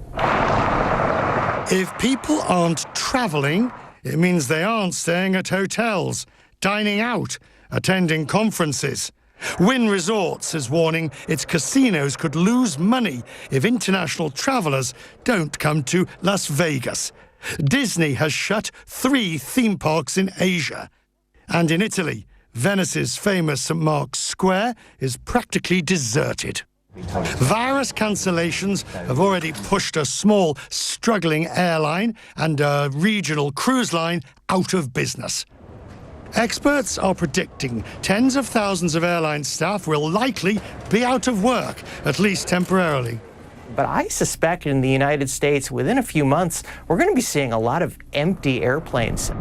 If people aren't travelling, it means they aren't staying at hotels, dining out, attending conferences. Wynn Resorts is warning its casinos could lose money if international travellers don't come to Las Vegas. Disney has shut 3 theme parks in Asia. And in Italy, Venice's famous St. Mark's Square is practically deserted. Virus cancellations have already pushed a small, struggling airline and a regional cruise line out of business. Experts are predicting tens of thousands of airline staff will likely be out of work, at least temporarily. But I suspect in the United States, within a few months, we're going to be seeing a lot of empty airplanes.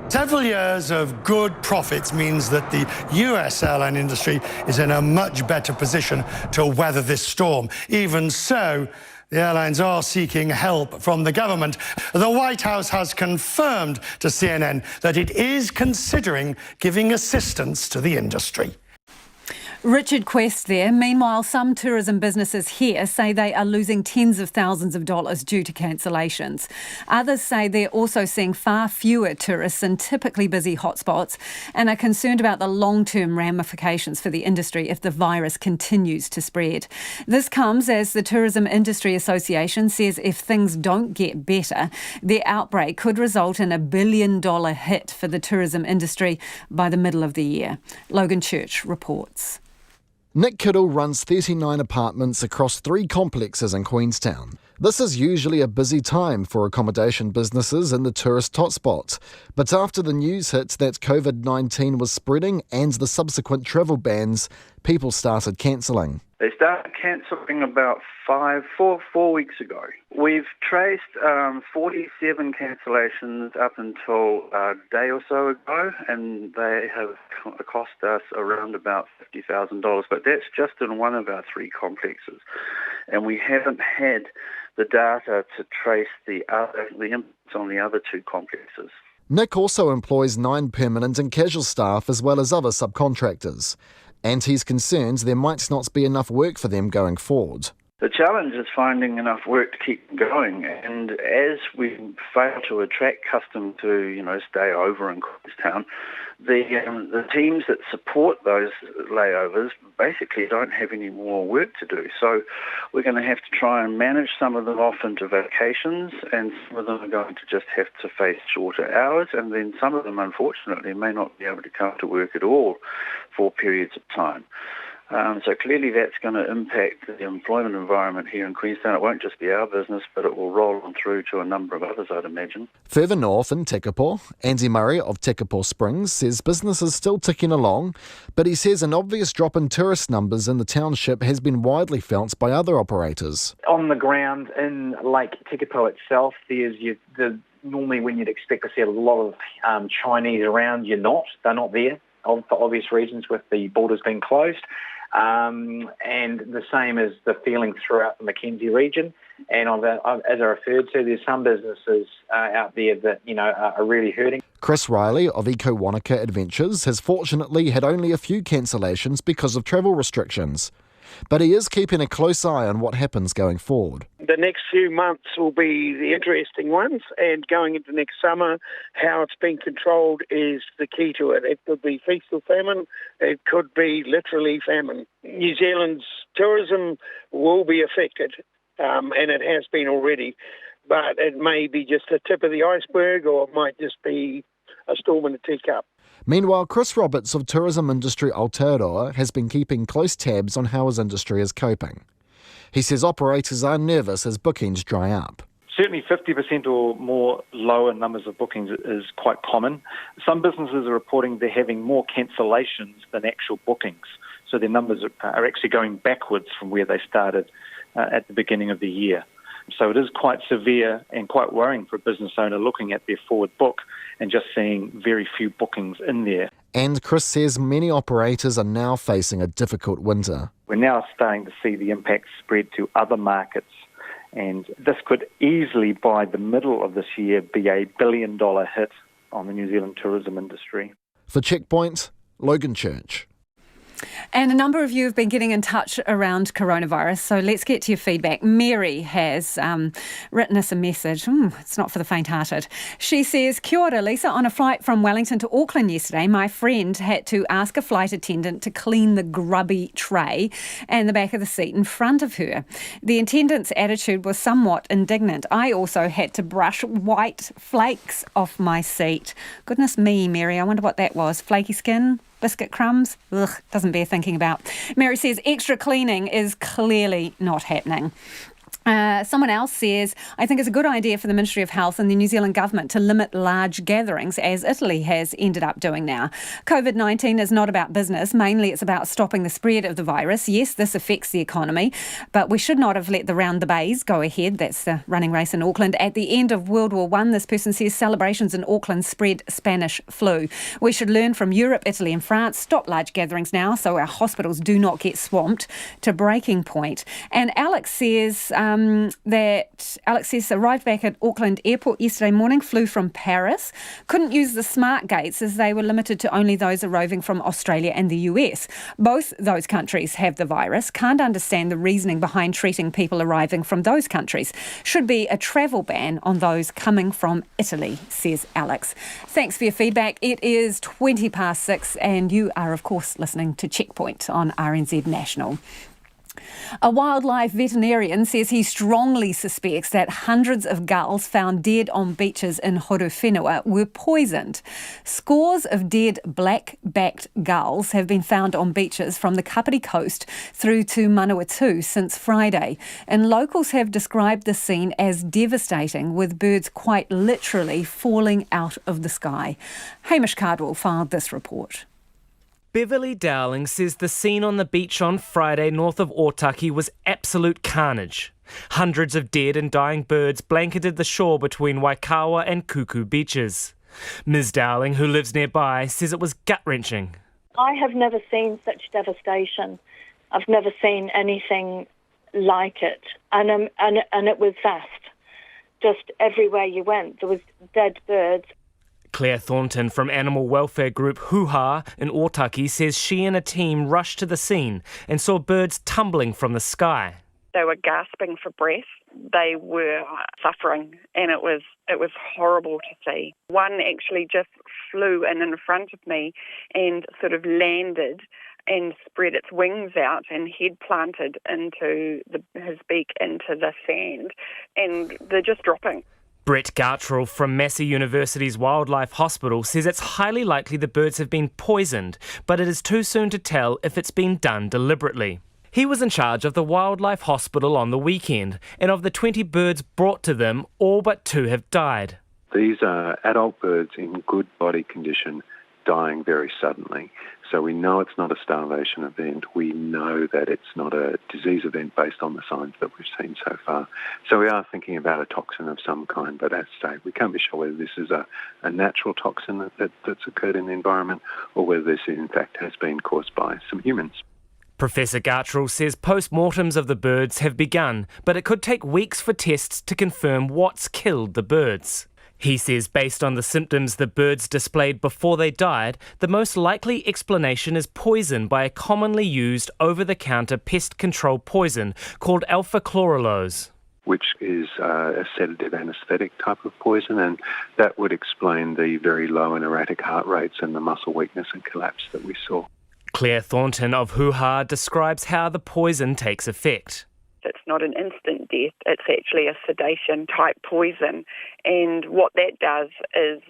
Several years of good profits means that the US airline industry is in a much better position to weather this storm. Even so, the airlines are seeking help from the government. The White House has confirmed to CNN that it is considering giving assistance to the industry. Richard Quest there. Meanwhile, some tourism businesses here say they are losing tens of thousands of dollars due to cancellations. Others say they're also seeing far fewer tourists in typically busy hotspots and are concerned about the long-term ramifications for the industry if the virus continues to spread. This comes as the Tourism Industry Association says if things don't get better, the outbreak could result in $1 billion hit for the tourism industry by the middle of the year. Logan Church reports. Nick Kittle runs 39 apartments across 3 complexes in Queenstown. This is usually a busy time for accommodation businesses in the tourist hotspot. But after the news hit that COVID-19 was spreading and the subsequent travel bans, people started cancelling. They started cancelling about 4 weeks ago. We've traced 47 cancellations up until a day or so ago, and they have cost us around about $50,000. But that's just in one of our 3 complexes, and we haven't had the data to trace the impacts on the other 2 complexes. Nick also employs 9 permanent and casual staff as well as other subcontractors. And he's concerned there might not be enough work for them going forward. The challenge is finding enough work to keep going, and as we fail to attract custom to, stay over in Queenstown, the teams that support those layovers basically don't have any more work to do. So we're going to have to try and manage some of them off into vacations, and some of them are going to just have to face shorter hours, and then some of them, unfortunately, may not be able to come to work at all for periods of time. So clearly that's going to impact the employment environment here in Queenstown. It won't just be our business, but it will roll on through to a number of others, I'd imagine. Further north in Tekapo, Andy Murray of Tekapo Springs says business is still ticking along, but he says an obvious drop in tourist numbers in the township has been widely felt by other operators. On the ground in Lake Tekapo itself, normally when you'd expect to see a lot of Chinese around, they're not there for obvious reasons with the borders being closed. And the same as the feeling throughout the Mackenzie region. And as I referred to, there's some businesses out there that, are really hurting. Chris Riley of Eco Wanaka Adventures has fortunately had only a few cancellations because of travel restrictions. But he is keeping a close eye on what happens going forward. The next few months will be the interesting ones, and going into next summer, how it's being controlled is the key to it. It could be feast or famine, it could be literally famine. New Zealand's tourism will be affected, and it has been already, but it may be just a tip of the iceberg, or it might just be a storm in a teacup. Meanwhile, Chris Roberts of Tourism Industry Aotearoa has been keeping close tabs on how his industry is coping. He says operators are nervous as bookings dry up. Certainly 50% or more lower numbers of bookings is quite common. Some businesses are reporting they're having more cancellations than actual bookings. So their numbers are actually going backwards from where they started at the beginning of the year. So it is quite severe and quite worrying for a business owner looking at their forward book and just seeing very few bookings in there. And Chris says many operators are now facing a difficult winter. We're now starting to see the impact spread to other markets, and this could easily, by the middle of this year, be a $1 billion hit on the New Zealand tourism industry. For Checkpoint, Logan Church. And a number of you have been getting in touch around coronavirus, so let's get to your feedback. Mary has written us a message. It's not for the faint-hearted. She says, Kia ora, Lisa. On a flight from Wellington to Auckland yesterday, my friend had to ask a flight attendant to clean the grubby tray and the back of the seat in front of her. The attendant's attitude was somewhat indignant. I also had to brush white flakes off my seat. Goodness me, Mary, I wonder what that was. Flaky skin? Biscuit crumbs? Ugh, doesn't bear thinking about. Mary says extra cleaning is clearly not happening. Someone else says, I think it's a good idea for the Ministry of Health and the New Zealand Government to limit large gatherings, as Italy has ended up doing now. COVID-19 is not about business. Mainly it's about stopping the spread of the virus. Yes, this affects the economy, but we should not have let the Round the Bays go ahead. That's the running race in Auckland. At the end of World War I, this person says, celebrations in Auckland spread Spanish flu. We should learn from Europe, Italy and France. Stop large gatherings now so our hospitals do not get swamped to breaking point. And Alex says... Alex says arrived back at Auckland Airport yesterday morning, flew from Paris, couldn't use the smart gates as they were limited to only those arriving from Australia and the US. Both those countries have the virus. Can't understand the reasoning behind treating people arriving from those countries. Should be a travel ban on those coming from Italy, says Alex. Thanks for your feedback. It is 6:20 and you are of course listening to Checkpoint on RNZ National. A wildlife veterinarian says he strongly suspects that hundreds of gulls found dead on beaches in Horowhenua were poisoned. Scores of dead black-backed gulls have been found on beaches from the Kapiti coast through to Manawatu since Friday, and locals have described the scene as devastating, with birds quite literally falling out of the sky. Hamish Cardwell filed this report. Beverly Dowling says the scene on the beach on Friday north of Otaki was absolute carnage. Hundreds of dead and dying birds blanketed the shore between Waikawa and Kuku beaches. Ms Dowling, who lives nearby, says it was gut-wrenching. I have never seen such devastation. I've never seen anything like it. And it was vast. Just everywhere you went, there was dead birds. Claire Thornton from animal welfare group Hūhā in Otaki says she and a team rushed to the scene and saw birds tumbling from the sky. They were gasping for breath. They were suffering, and it was horrible to see. One actually just flew in front of me and sort of landed and spread its wings out and head planted into his beak into the sand, and they're just dropping. Brett Gartrell from Massey University's Wildlife Hospital says it's highly likely the birds have been poisoned, but it is too soon to tell if it's been done deliberately. He was in charge of the Wildlife Hospital on the weekend, and of the 20 birds brought to them, all but 2 have died. These are adult birds in good body condition dying very suddenly. So we know it's not a starvation event. We know that it's not a disease event based on the signs that we've seen so far. So we are thinking about a toxin of some kind, but as I say, we can't be sure whether this is a natural toxin that's occurred in the environment or whether this in fact has been caused by some humans. Professor Gartrell says post-mortems of the birds have begun, but it could take weeks for tests to confirm what's killed the birds. He says based on the symptoms the birds displayed before they died, the most likely explanation is poison by a commonly used over-the-counter pest control poison called alpha-chlorelose, which is a sedative anaesthetic type of poison, and that would explain the very low and erratic heart rates and the muscle weakness and collapse that we saw. Claire Thornton of Hūhā describes how the poison takes effect. It's not an instant death, it's actually a sedation-type poison. And what that does is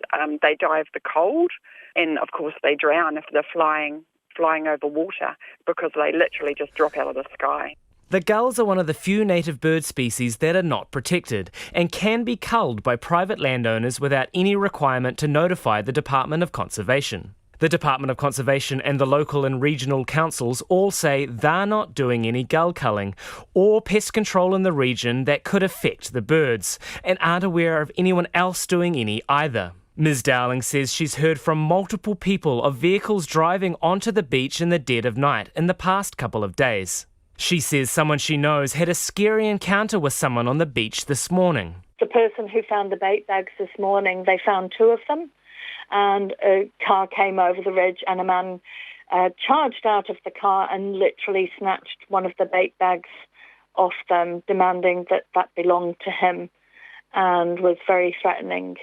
they die of the cold, and of course they drown if they're flying over water, because they literally just drop out of the sky. The gulls are one of the few native bird species that are not protected and can be culled by private landowners without any requirement to notify the Department of Conservation. The Department of Conservation and the local and regional councils all say they're not doing any gull culling or pest control in the region that could affect the birds, and aren't aware of anyone else doing any either. Ms. Dowling says she's heard from multiple people of vehicles driving onto the beach in the dead of night in the past couple of days. She says someone she knows had a scary encounter with someone on the beach this morning. The person who found the bait bags this morning, they found 2 of them, and a car came over the ridge and a man charged out of the car and literally snatched one of the bait bags off them, demanding that belonged to him, and was very threatening.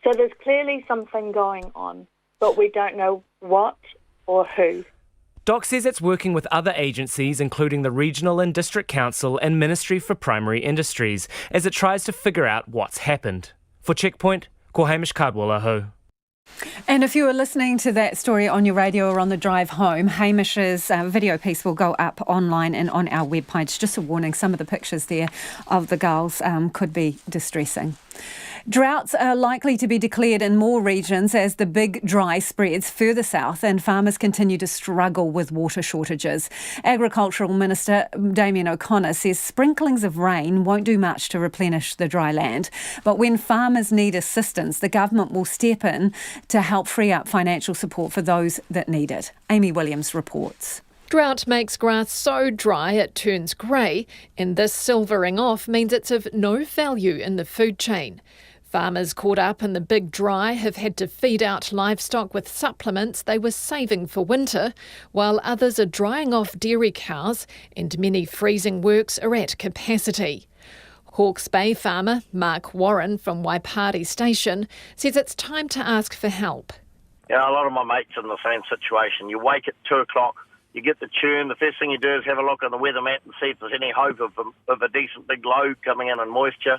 So there's clearly something going on, but we don't know what or who. DOC says it's working with other agencies, including the Regional and District Council and Ministry for Primary Industries, as it tries to figure out what's happened. For Checkpoint, ko Hamish Cardwell-Aho. And if you were listening to that story on your radio or on the drive home, Hamish's video piece will go up online and on our webpage. Just a warning, some of the pictures there of the gulls could be distressing. Droughts are likely to be declared in more regions as the big dry spreads further south and farmers continue to struggle with water shortages. Agricultural Minister Damien O'Connor says sprinklings of rain won't do much to replenish the dry land. But when farmers need assistance, the government will step in to help free up financial support for those that need it. Amy Williams reports. Drought makes grass so dry it turns grey, and this silvering off means it's of no value in the food chain. Farmers caught up in the big dry have had to feed out livestock with supplements they were saving for winter, while others are drying off dairy cows and many freezing works are at capacity. Hawke's Bay farmer Mark Warren from Waipari Station says it's time to ask for help. Yeah, a lot of my mates are in the same situation. You wake at 2 o'clock, you get the tune, the first thing you do is have a look on the weather mat and see if there's any hope of a decent big low coming in and moisture.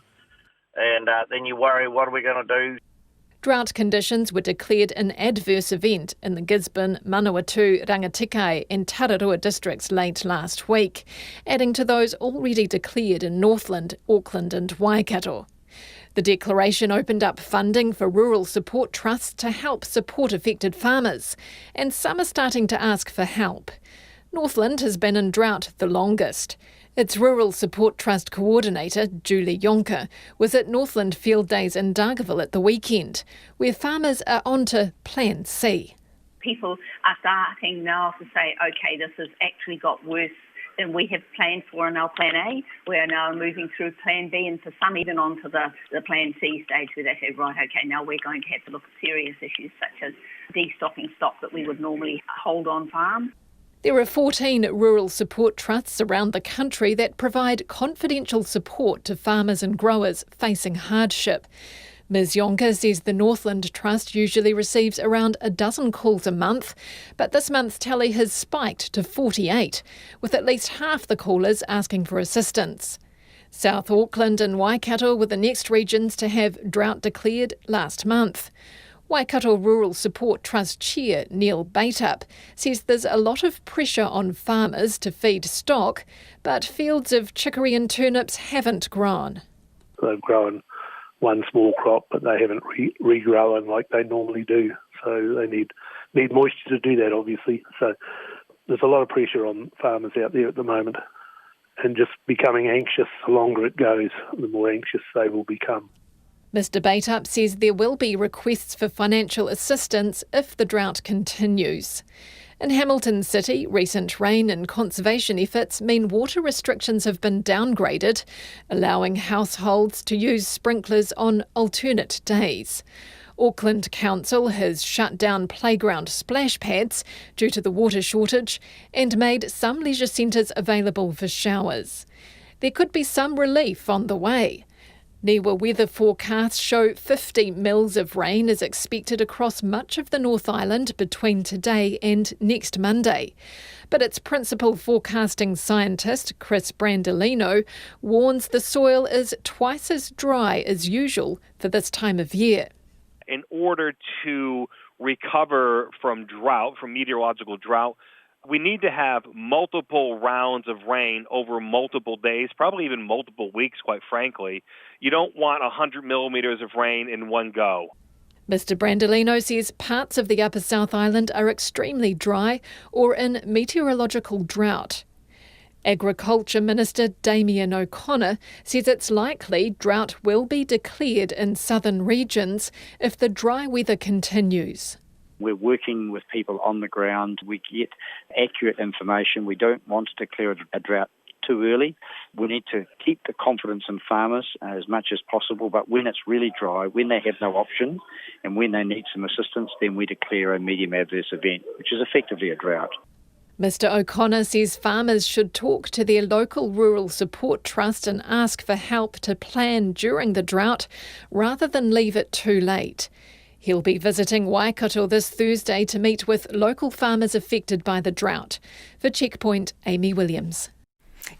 And then you worry, what are we going to do? Drought conditions were declared an adverse event in the Gisborne, Manawatu, Rangatikai and Tararua districts late last week, adding to those already declared in Northland, Auckland and Waikato. The declaration opened up funding for rural support trusts to help support affected farmers, and some are starting to ask for help. Northland has been in drought the longest. Its Rural Support Trust Coordinator, Julie Yonker, was at Northland Field Days in Dargaville at the weekend, where farmers are on to Plan C. People are starting now to say, OK, this has actually got worse than we have planned for in our Plan A. We are now moving through Plan B and for some even on to the Plan C stage where they say, right, OK, now we're going to have to look at serious issues such as destocking stock that we would normally hold on farm. There are 14 rural support trusts around the country that provide confidential support to farmers and growers facing hardship. Ms Yonker says the Northland Trust usually receives around a dozen calls a month, but this month's tally has spiked to 48, with at least half the callers asking for assistance. South Auckland and Waikato were the next regions to have drought declared last month. Waikato Rural Support Trust Chair Neil Baitup says there's a lot of pressure on farmers to feed stock, but fields of chicory and turnips haven't grown. They've grown one small crop, but they haven't regrown like they normally do. So they need moisture to do that, obviously. So there's a lot of pressure on farmers out there at the moment, and just becoming anxious. The longer it goes, the more anxious they will become. Mr Baitup says there will be requests for financial assistance if the drought continues. In Hamilton City, recent rain and conservation efforts mean water restrictions have been downgraded, allowing households to use sprinklers on alternate days. Auckland Council has shut down playground splash pads due to the water shortage and made some leisure centres available for showers. There could be some relief on the way. NIWA weather forecasts show 50 mils of rain is expected across much of the North Island between today and next Monday. But its principal forecasting scientist, Chris Brandolino, warns the soil is twice as dry as usual for this time of year. In order to recover from drought, from meteorological drought, We need to have multiple rounds of rain over multiple days, probably even multiple weeks, quite frankly. You don't want 100 millimetres of rain in one go. Mr Brandolino says parts of the Upper South Island are extremely dry or in meteorological drought. Agriculture Minister Damien O'Connor says it's likely drought will be declared in southern regions if the dry weather continues. We're working with people on the ground. We get accurate information. We don't want to declare a drought too early. We need to keep the confidence in farmers as much as possible, but when it's really dry, when they have no option and when they need some assistance, then we declare a medium adverse event, which is effectively a drought. Mr O'Connor says farmers should talk to their local rural support trust and ask for help to plan during the drought rather than leave it too late. He'll be visiting Waikato this Thursday to meet with local farmers affected by the drought. For Checkpoint, Amy Williams.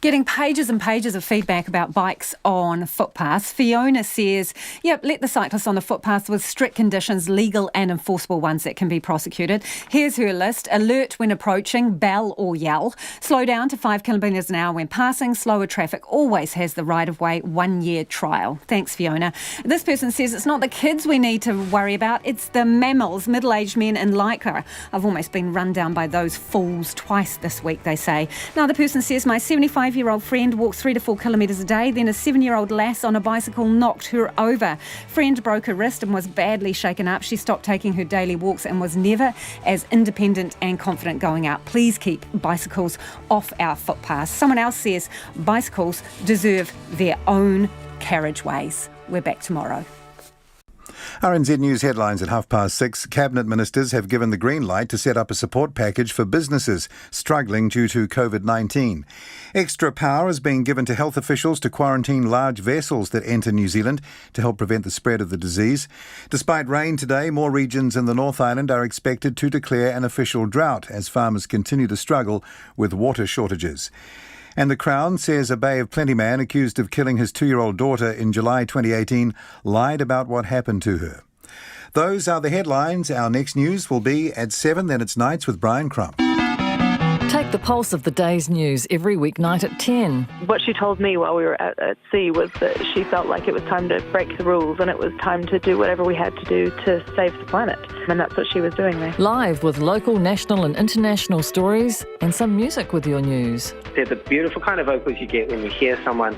Getting pages and pages of feedback about bikes on footpaths. Fiona says, yep, let the cyclists on the footpaths with strict conditions, legal and enforceable ones that can be prosecuted. Here's her list. Alert when approaching, bell or yell. Slow down to 5 kilometres an hour when passing. Slower traffic always has the right-of-way 1-year trial. Thanks, Fiona. This person says it's not the kids we need to worry about, it's the mammals, middle-aged men in Lycra. I've almost been run down by those fools twice this week, they say. Another person says, my 75-year-old friend walks 3 to 4 kilometres a day, then a 7-year-old lass on a bicycle knocked her over. Friend broke her wrist and was badly shaken up. She stopped taking her daily walks and was never as independent and confident going out. Please keep bicycles off our footpaths. Someone else says bicycles deserve their own carriageways. We're back tomorrow. RNZ News headlines at 6:30. Cabinet ministers have given the green light to set up a support package for businesses struggling due to COVID-19. Extra power is being given to health officials to quarantine large vessels that enter New Zealand to help prevent the spread of the disease. Despite rain today, more regions in the North Island are expected to declare an official drought as farmers continue to struggle with water shortages. And the Crown says a Bay of Plenty man accused of killing his 2-year-old daughter in July 2018 lied about what happened to her. Those are the headlines. Our next news will be at 7, then it's Nights with Brian Crump. Take the pulse of the day's news every weeknight at 10. What she told me while we were at sea was that she felt like it was time to break the rules and it was time to do whatever we had to do to save the planet. And that's what she was doing there. Live with local, national and international stories and some music with your news. They're the beautiful kind of vocals you get when you hear someone